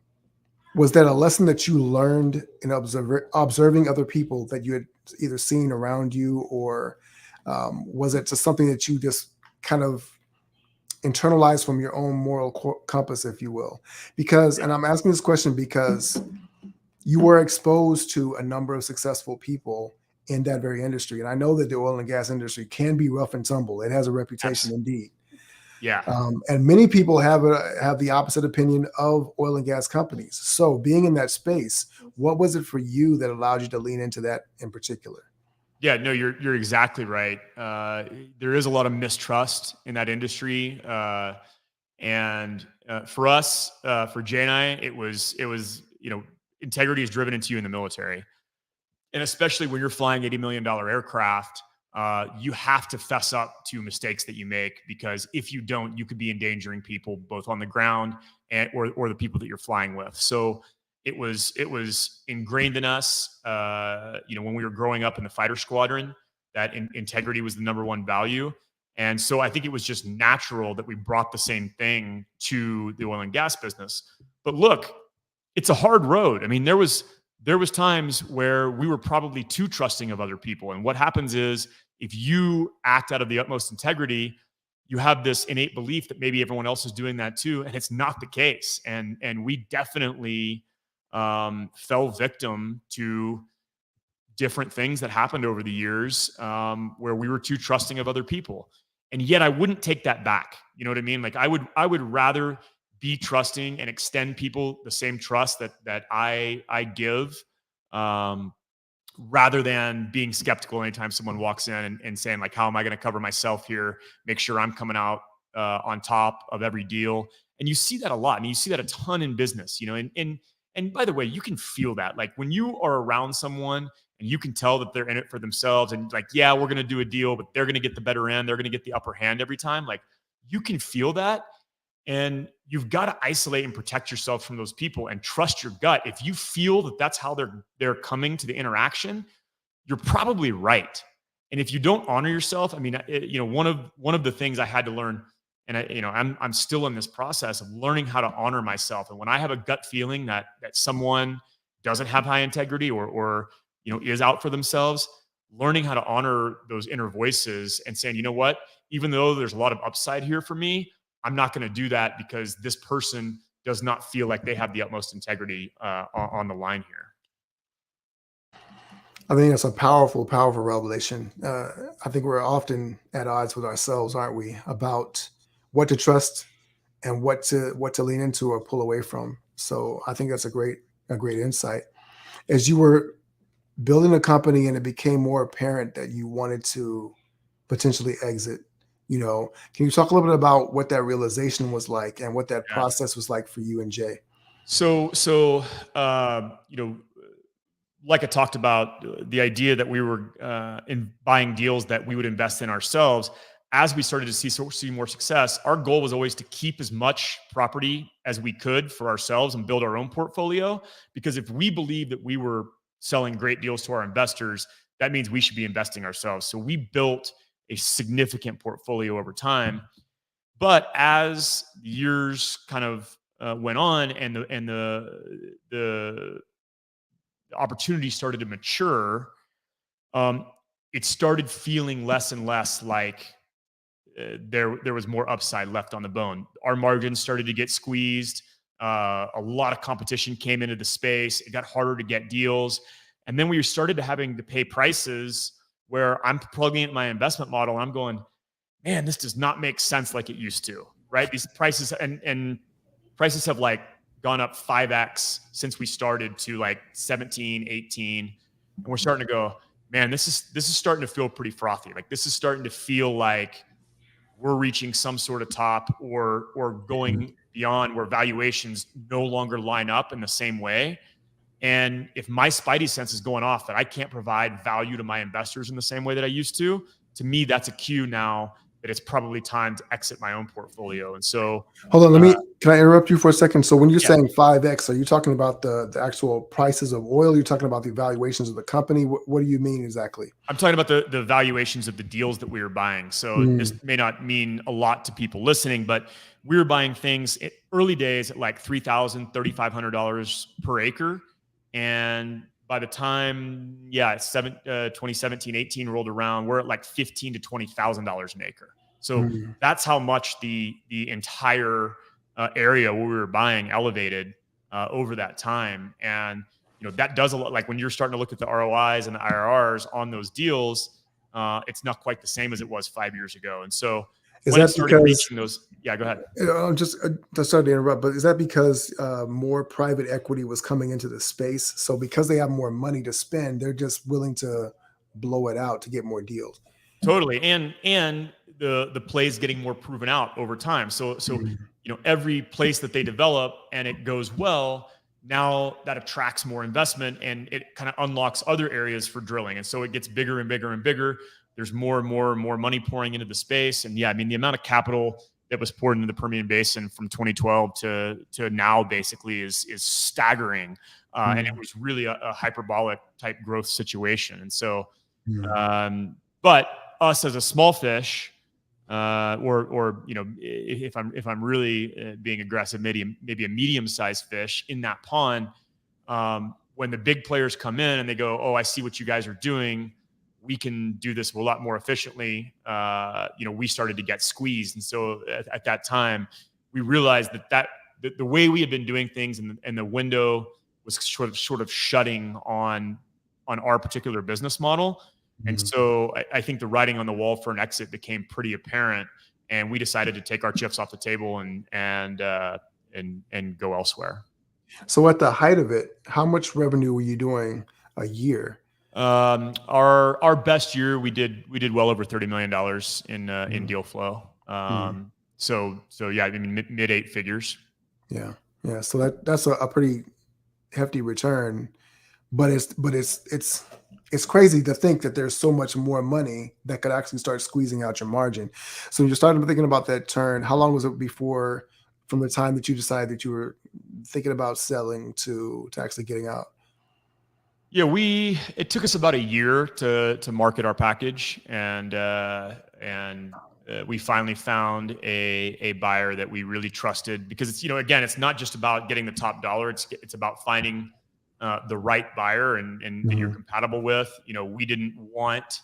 was that a lesson that you learned in observing other people that you had either seen around you, or was it just something that you just kind of internalized from your own moral compass, if you will? Because, and I'm asking this question because you were exposed to a number of successful people in that very industry. And I know that the oil and gas industry can be rough and tumble. It has a reputation Yes. indeed. Yeah. And many people have the opposite opinion of oil and gas companies. So being in that space, what was it for you that allowed you to lean into that in particular? Yeah, no, you're exactly right. There is a lot of mistrust in that industry, and for us, for Jay and I, it was integrity is driven into you in the military, and especially when you're flying $80 million aircraft, you have to fess up to mistakes that you make, because if you don't, you could be endangering people both on the ground and or the people that you're flying with. So it was ingrained in us, when we were growing up in the fighter squadron, that integrity was the number one value. And so I think it was just natural that we brought the same thing to the oil and gas business. But look, it's a hard road. I mean, there was times where we were probably too trusting of other people. And what happens is, if you act out of the utmost integrity, you have this innate belief that maybe everyone else is doing that too, and it's not the case. And we definitely fell victim to different things that happened over the years, where we were too trusting of other people. And yet I wouldn't take that back. You know what I mean? Like I would rather be trusting and extend people the same trust that I give, um, rather than being skeptical anytime someone walks in and saying, like, how am I going to cover myself here? Make sure I'm coming out on top of every deal. And you see that a lot. I mean, you see that a ton in business, and by the way, you can feel that, like, when you are around someone and you can tell that they're in it for themselves, and like, yeah, we're going to do a deal, but they're going to get the better end. They're going to get the upper hand every time. Like, you can feel that. And you've got to isolate and protect yourself from those people and trust your gut. If you feel that that's how they're coming to the interaction, you're probably right. And if you don't honor yourself, I mean, one of the things I had to learn, and I'm still in this process of learning how to honor myself. And when I have a gut feeling that someone doesn't have high integrity, or is out for themselves, learning how to honor those inner voices and saying, you know what, even though there's a lot of upside here for me, I'm not going to do that because this person does not feel like they have the utmost integrity on the line here. I think that's a powerful, powerful revelation. I think we're often at odds with ourselves, aren't we, about what to trust and what to lean into or pull away from. So I think that's a great insight. As you were building a company and it became more apparent that you wanted to potentially exit, can you talk a little bit about what that realization was like and what that Yeah. process was like for you and Jay? So like I talked about, the idea that we were in buying deals that we would invest in ourselves. As we started to see more success, our goal was always to keep as much property as we could for ourselves and build our own portfolio. Because if we believe that we were selling great deals to our investors, that means we should be investing ourselves. So we built a significant portfolio over time. But as the years kind of went on, and the opportunity started to mature, um, it started feeling less and less like there was more upside left on the bone. Our margins started to get squeezed. A lot of competition came into the space. It got harder to get deals. And then we started to having to pay prices where I'm plugging in my investment model and I'm going, man, this does not make sense like it used to, right? These prices and prices have like gone up 5x since we started to like 17, 18. And we're starting to go, man, this is starting to feel pretty frothy. Like, this is starting to feel like we're reaching some sort of top, or going beyond where valuations no longer line up in the same way. And if my spidey sense is going off that I can't provide value to my investors in the same way that I used to me, that's a cue now that it's probably time to exit my own portfolio. And so, Hold on, can I interrupt you for a second? So when you're yeah, saying 5x, are you talking about the actual prices of oil? You're talking about the valuations of the company? What do you mean exactly? I'm talking about the valuations of the deals that we were buying. So this Mm, may not mean a lot to people listening, but we were buying things early days at like $3,000, $3,500 per acre. And by the time, 2017, 18 rolled around, we're at like $15,000 to $20,000 an acre. So mm. that's how much the entire area where we were buying elevated over that time. And that does a lot. Like when you're starting to look at the ROIs and the IRRs on those deals, it's not quite the same as it was 5 years ago. And so Is when it that started because reaching those, yeah, go ahead. I'm just sorry to interrupt, but is that because more private equity was coming into the space? So because they have more money to spend, they're just willing to blow it out to get more deals. Totally. And the plays getting more proven out over time. So Mm, every place that they develop and it goes well, now that attracts more investment and it kind of unlocks other areas for drilling. And so it gets bigger and bigger and bigger. There's more and more and more money pouring into the space. And yeah, I mean, the amount of capital that was poured into the Permian Basin from 2012 to now basically is staggering. And it mm, was really a hyperbolic type growth situation. And so, mm. but us as a small fish, or if I'm really being aggressive, maybe a medium sized fish in that pond. When the big players come in and they go, oh, I see what you guys are doing, we can do this a lot more efficiently. We started to get squeezed, and so at that time, we realized that the way we had been doing things and the window was sort of shutting on our particular business model. And Mm. so I think the writing on the wall for an exit became pretty apparent, and we decided to take our chips off the table and go elsewhere. So at the height of it, how much revenue were you doing a year? Our best year, we did well over $30 million in Mm, deal flow. mm. So yeah, I mean mid eight figures. Yeah, yeah. So that's a pretty hefty return, but it's crazy to think that there's so much more money that could actually start squeezing out your margin. So you're starting thinking about that turn. How long was it before, from the time that you decided that you were thinking about selling to actually getting out? Yeah, it took us about a year to market our package, and we finally found a buyer that we really trusted, because it's again, it's not just about getting the top dollar. It's about finding the right buyer and that you're Mhm. compatible with. We didn't want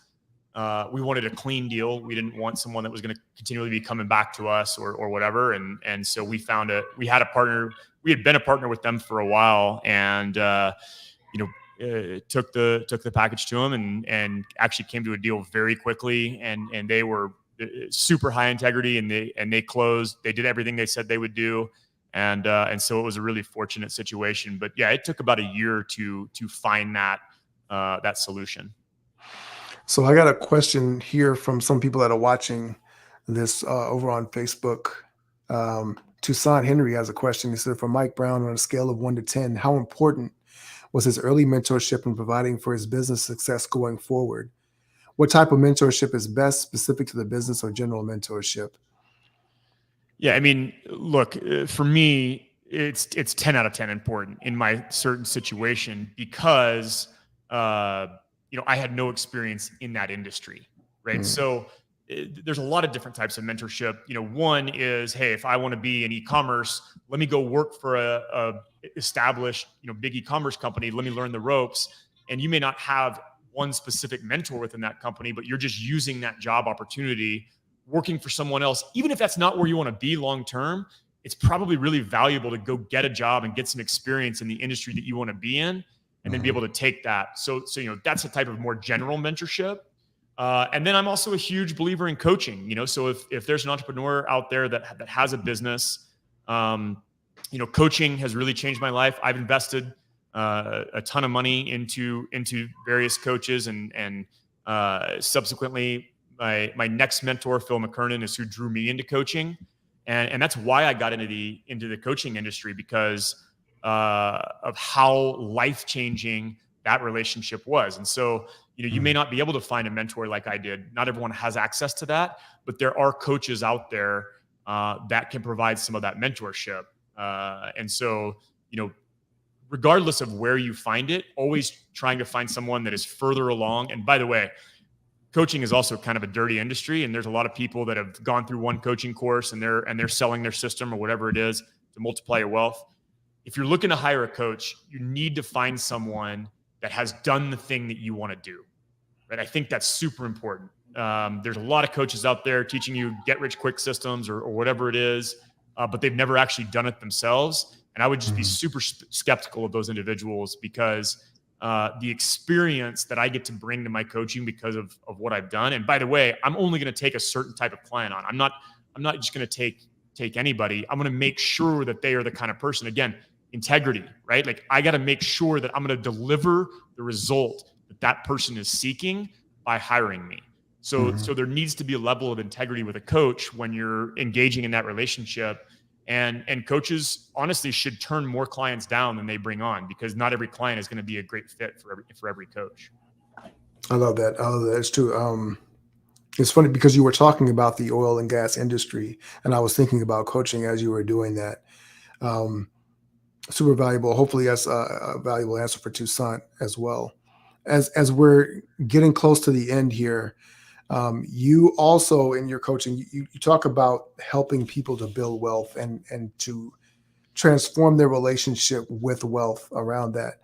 we wanted a clean deal. We didn't want someone that was going to continually be coming back to us or whatever. And so we had a partner. We had been a partner with them for a while, and took the package to them and actually came to a deal very quickly. And they were super high integrity, and they closed. They did everything they said they would do. And so it was a really fortunate situation. But yeah, it took about a year to find that solution. So I got a question here from some people that are watching this over on Facebook. Toussaint Henry has a question. He said, for Mike Brown, on a scale of 1 to 10, how important was his early mentorship in providing for his business success going forward? What type of mentorship is best, specific to the business or general mentorship? Yeah, I mean, look, for me, it's 10 out of 10 important in my certain situation, because I had no experience in that industry, right? Mm, So there's a lot of different types of mentorship. One is, hey, if I want to be in e-commerce, let me go work for a established, big e-commerce company. Let me learn the ropes. And you may not have one specific mentor within that company, but you're just using that job opportunity, working for someone else. Even if that's not where you want to be long term, it's probably really valuable to go get a job and get some experience in the industry that you want to be in, and then be able mhm, to take that. So that's a type of more general mentorship. And then I'm also a huge believer in coaching. So if there's an entrepreneur out there that has a business, coaching has really changed my life. I've invested a ton of money into various coaches, and subsequently, my next mentor, Phil McKernan, is who drew me into coaching, and that's why I got into the coaching industry, because of how life changing that relationship was. And so, you may not be able to find a mentor like I did. Not everyone has access to that, but there are coaches out there that can provide some of that mentorship. And so, regardless of where you find it, always trying to find someone that is further along. And by the way, coaching is also kind of a dirty industry, and there's a lot of people that have gone through one coaching course and they're selling their system or whatever it is to multiply your wealth. If you're looking to hire a coach, you need to find someone that has done the thing that you want to do, right? I think that's super important. There's a lot of coaches out there teaching you get rich quick systems or whatever it is, but they've never actually done it themselves. And I would just be super skeptical of those individuals, because the experience that I get to bring to my coaching because of what I've done. And by the way, I'm only going to take a certain type of client on. I'm not just going to take anybody. I'm going to make sure that they are the kind of person, again, integrity, right? Like, I got to make sure that I'm going to deliver the result that person is seeking by hiring me. So there needs to be a level of integrity with a coach when you're engaging in that relationship. And coaches honestly should turn more clients down than they bring on, because not every client is going to be a great fit for every coach. I love that. It's true. It's funny because you were talking about the oil and gas industry, and I was thinking about coaching as you were doing that. Super valuable. Hopefully that's a valuable answer for Toussaint as well. As we're getting close to the end here, you also, in your coaching, you talk about helping people to build wealth and to transform their relationship with wealth around that.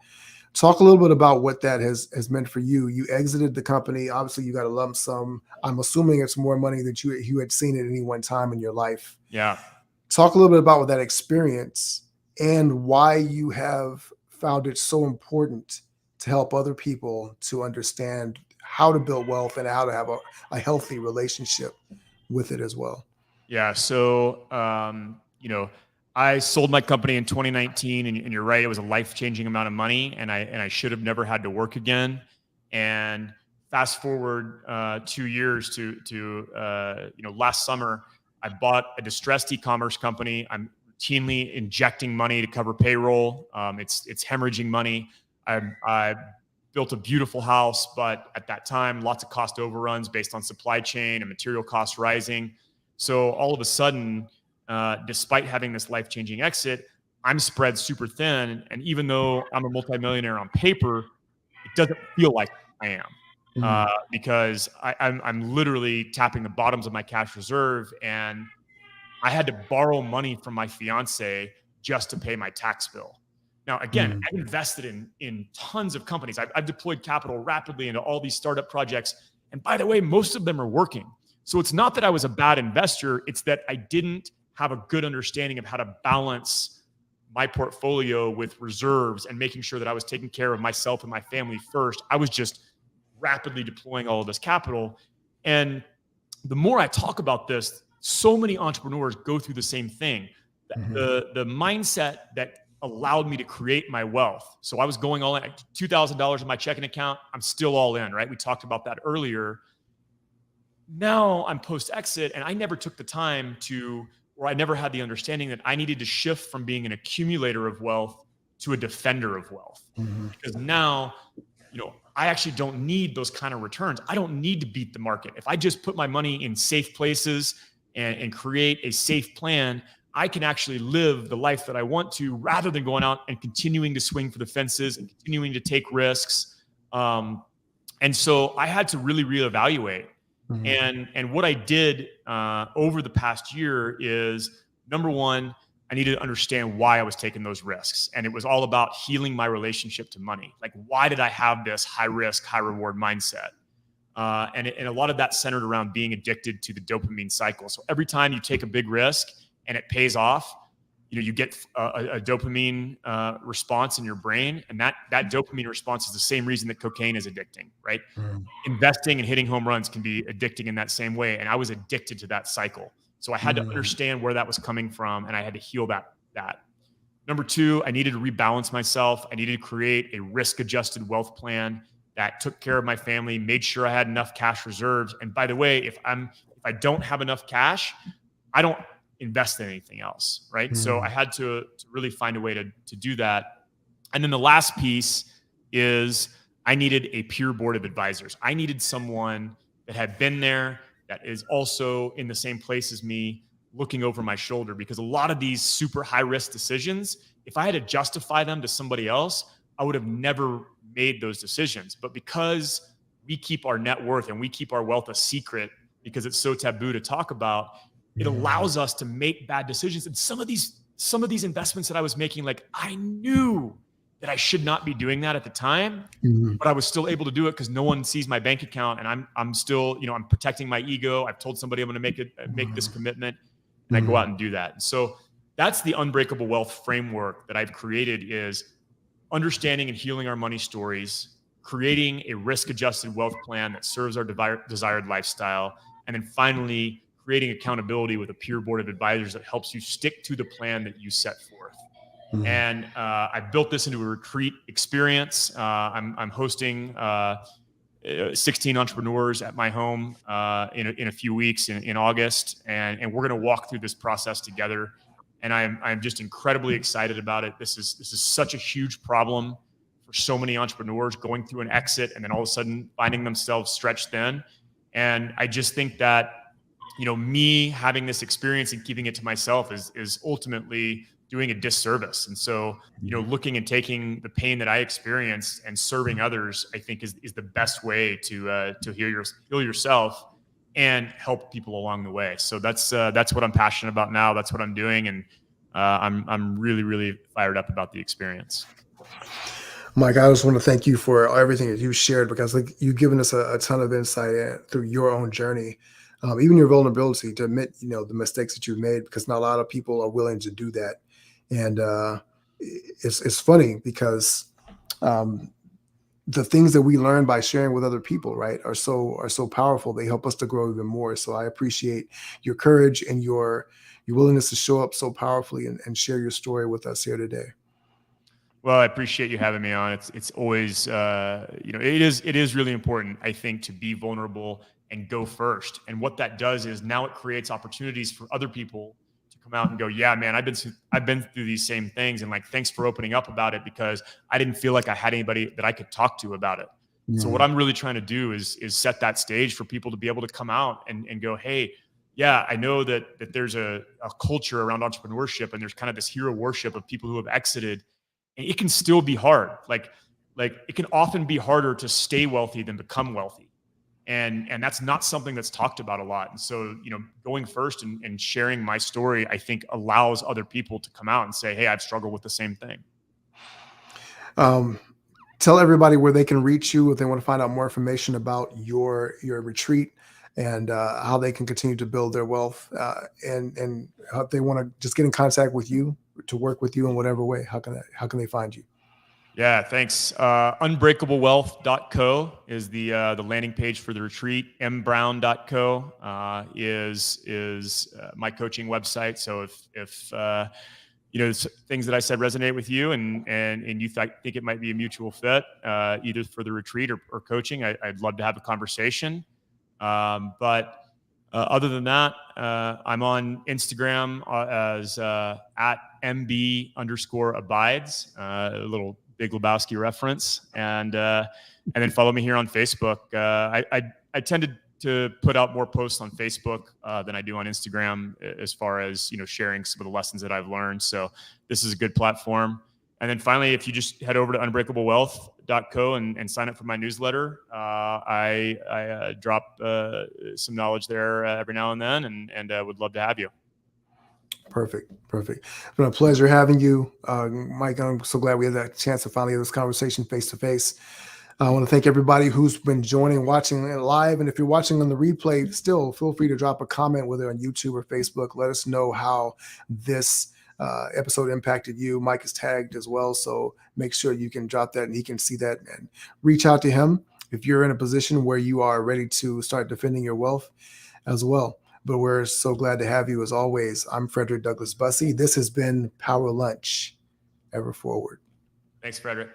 Talk a little bit about what that has meant for you. You exited the company. Obviously, you got a lump sum. I'm assuming it's more money that you had seen at any one time in your life. Yeah. Talk a little bit about that experience and why you have found it so important to help other people to understand how to build wealth and how to have a healthy relationship with it as well. Yeah. So, I sold my company in 2019, and you're right, it was a life-changing amount of money, and I should have never had to work again. And fast forward 2 years to last summer, I bought a distressed e-commerce company. I'm routinely injecting money to cover payroll. It's hemorrhaging money. I built a beautiful house, but at that time, lots of cost overruns based on supply chain and material costs rising. So all of a sudden, despite having this life-changing exit, I'm spread super thin. And even though I'm a multimillionaire on paper, it doesn't feel like I am, because I'm literally tapping the bottoms of my cash reserve, and I had to borrow money from my fiance just to pay my tax bill. Now, again, I've invested in tons of companies. I've deployed capital rapidly into all these startup projects. And by the way, most of them are working. So it's not that I was a bad investor. It's that I didn't have a good understanding of how to balance my portfolio with reserves and making sure that I was taking care of myself and my family first. I was just rapidly deploying all of this capital. And the more I talk about this, so many entrepreneurs go through the same thing. The mindset that allowed me to create my wealth. So I was going all in, $2,000 in my checking account. I'm still all in, right? We talked about that earlier. Now I'm post-exit, and I never took the time or I never had the understanding that I needed to shift from being an accumulator of wealth to a defender of wealth. Because now, I actually don't need those kind of returns. I don't need to beat the market. If I just put my money in safe places and create a safe plan, I can actually live the life that I want to, rather than going out and continuing to swing for the fences and continuing to take risks. And so I had to really reevaluate. And what I did over the past year is, number one, I needed to understand why I was taking those risks. And it was all about healing my relationship to money. Like, why did I have this high risk, high reward mindset? And a lot of that centered around being addicted to the dopamine cycle. So every time you take a big risk and it pays off, you get a dopamine response in your brain. And that dopamine response is the same reason that cocaine is addicting, right? Investing and hitting home runs can be addicting in that same way. And I was addicted to that cycle. So I had to understand where that was coming from, and I had to heal that. Number two, I needed to rebalance myself. I needed to create a risk-adjusted wealth plan that took care of my family, made sure I had enough cash reserves. And by the way, if I don't have enough cash, I don't invest in anything else, right? So I had to really find a way to do that. And then the last piece is I needed a peer board of advisors. I needed someone that had been there, that is also in the same place as me, looking over my shoulder, because a lot of these super high risk decisions, if I had to justify them to somebody else, I would have never made those decisions. But because we keep our net worth and we keep our wealth a secret because it's so taboo to talk about, it allows us to make bad decisions. And some of these investments that I was making, like, I knew that I should not be doing that at the time, but I was still able to do it because no one sees my bank account, and I'm still, I'm protecting my ego. I've told somebody I'm going to make this commitment, and I go out and do that. And so that's the Unbreakable Wealth framework that I've created, is understanding and healing our money stories, creating a risk-adjusted wealth plan that serves our desired lifestyle, and then finally creating accountability with a peer board of advisors that helps you stick to the plan that you set forth. And I've built this into a retreat experience. I'm hosting 16 entrepreneurs at my home in a few weeks in August, and we're going to walk through this process together. And I'm just incredibly excited about it. This is such a huge problem for so many entrepreneurs, going through an exit and then all of a sudden finding themselves stretched thin. And I just think that, me having this experience and keeping it to myself is ultimately doing a disservice. And so, looking and taking the pain that I experienced and serving others, I think is the best way to heal yourself and help people along the way. So that's what I'm passionate about now. That's what I'm doing. And I'm really, really fired up about the experience. Mike, I just want to thank you for everything that you've shared, because you've given us a ton of insight through your own journey, even your vulnerability to admit, the mistakes that you've made, because not a lot of people are willing to do that. And it's funny because the things that we learn by sharing with other people, right, are so powerful. They help us to grow even more. So I appreciate your courage and your willingness to show up so powerfully and share your story with us here today. Well, I appreciate you having me on. It's always, it is really important, I think, to be vulnerable and go first. And what that does is now it creates opportunities for other people to come out and go, yeah, man, I've been through these same things, and like, thanks for opening up about it, because I didn't feel like I had anybody that I could talk to about it. So what I'm really trying to do is set that stage for people to be able to come out and go, hey, yeah, I know that there's a culture around entrepreneurship, and there's kind of this hero worship of people who have exited. And it can still be hard. Like it can often be harder to stay wealthy than become wealthy. And that's not something that's talked about a lot. And so, going first and sharing my story, I think allows other people to come out and say, hey, I've struggled with the same thing. Tell everybody where they can reach you if they want to find out more information about your retreat, and how they can continue to build their wealth, and how they want to just get in contact with you, to work with you in whatever way. How can they find you? Yeah, thanks. Unbreakablewealth.co is the landing page for the retreat. mbrown.co is my coaching website. So if things that I said resonate with you, and you think it might be a mutual fit, either for the retreat or coaching, I'd love to have a conversation. But other than that, I'm on Instagram as at MB_abides, a little Big Lebowski reference, and then follow me here on Facebook. I tended to put out more posts on Facebook than I do on Instagram, as far as sharing some of the lessons that I've learned. So this is a good platform. And then finally, if you just head over to unbreakablewealth.co and sign up for my newsletter, I drop some knowledge there every now and then, and would love to have you. Perfect. It's been a pleasure having you, Mike. I'm so glad we had that chance to finally have this conversation face to face. I want to thank everybody who's been watching it live. And if you're watching on the replay, still feel free to drop a comment, whether on YouTube or Facebook. Let us know how this episode impacted you. Mike is tagged as well, so make sure you can drop that and he can see that, and reach out to him if you're in a position where you are ready to start defending your wealth as well. But we're so glad to have you as always. I'm Frederick Douglass Bussey. This has been Power Lunch. Ever forward. Thanks, Frederick.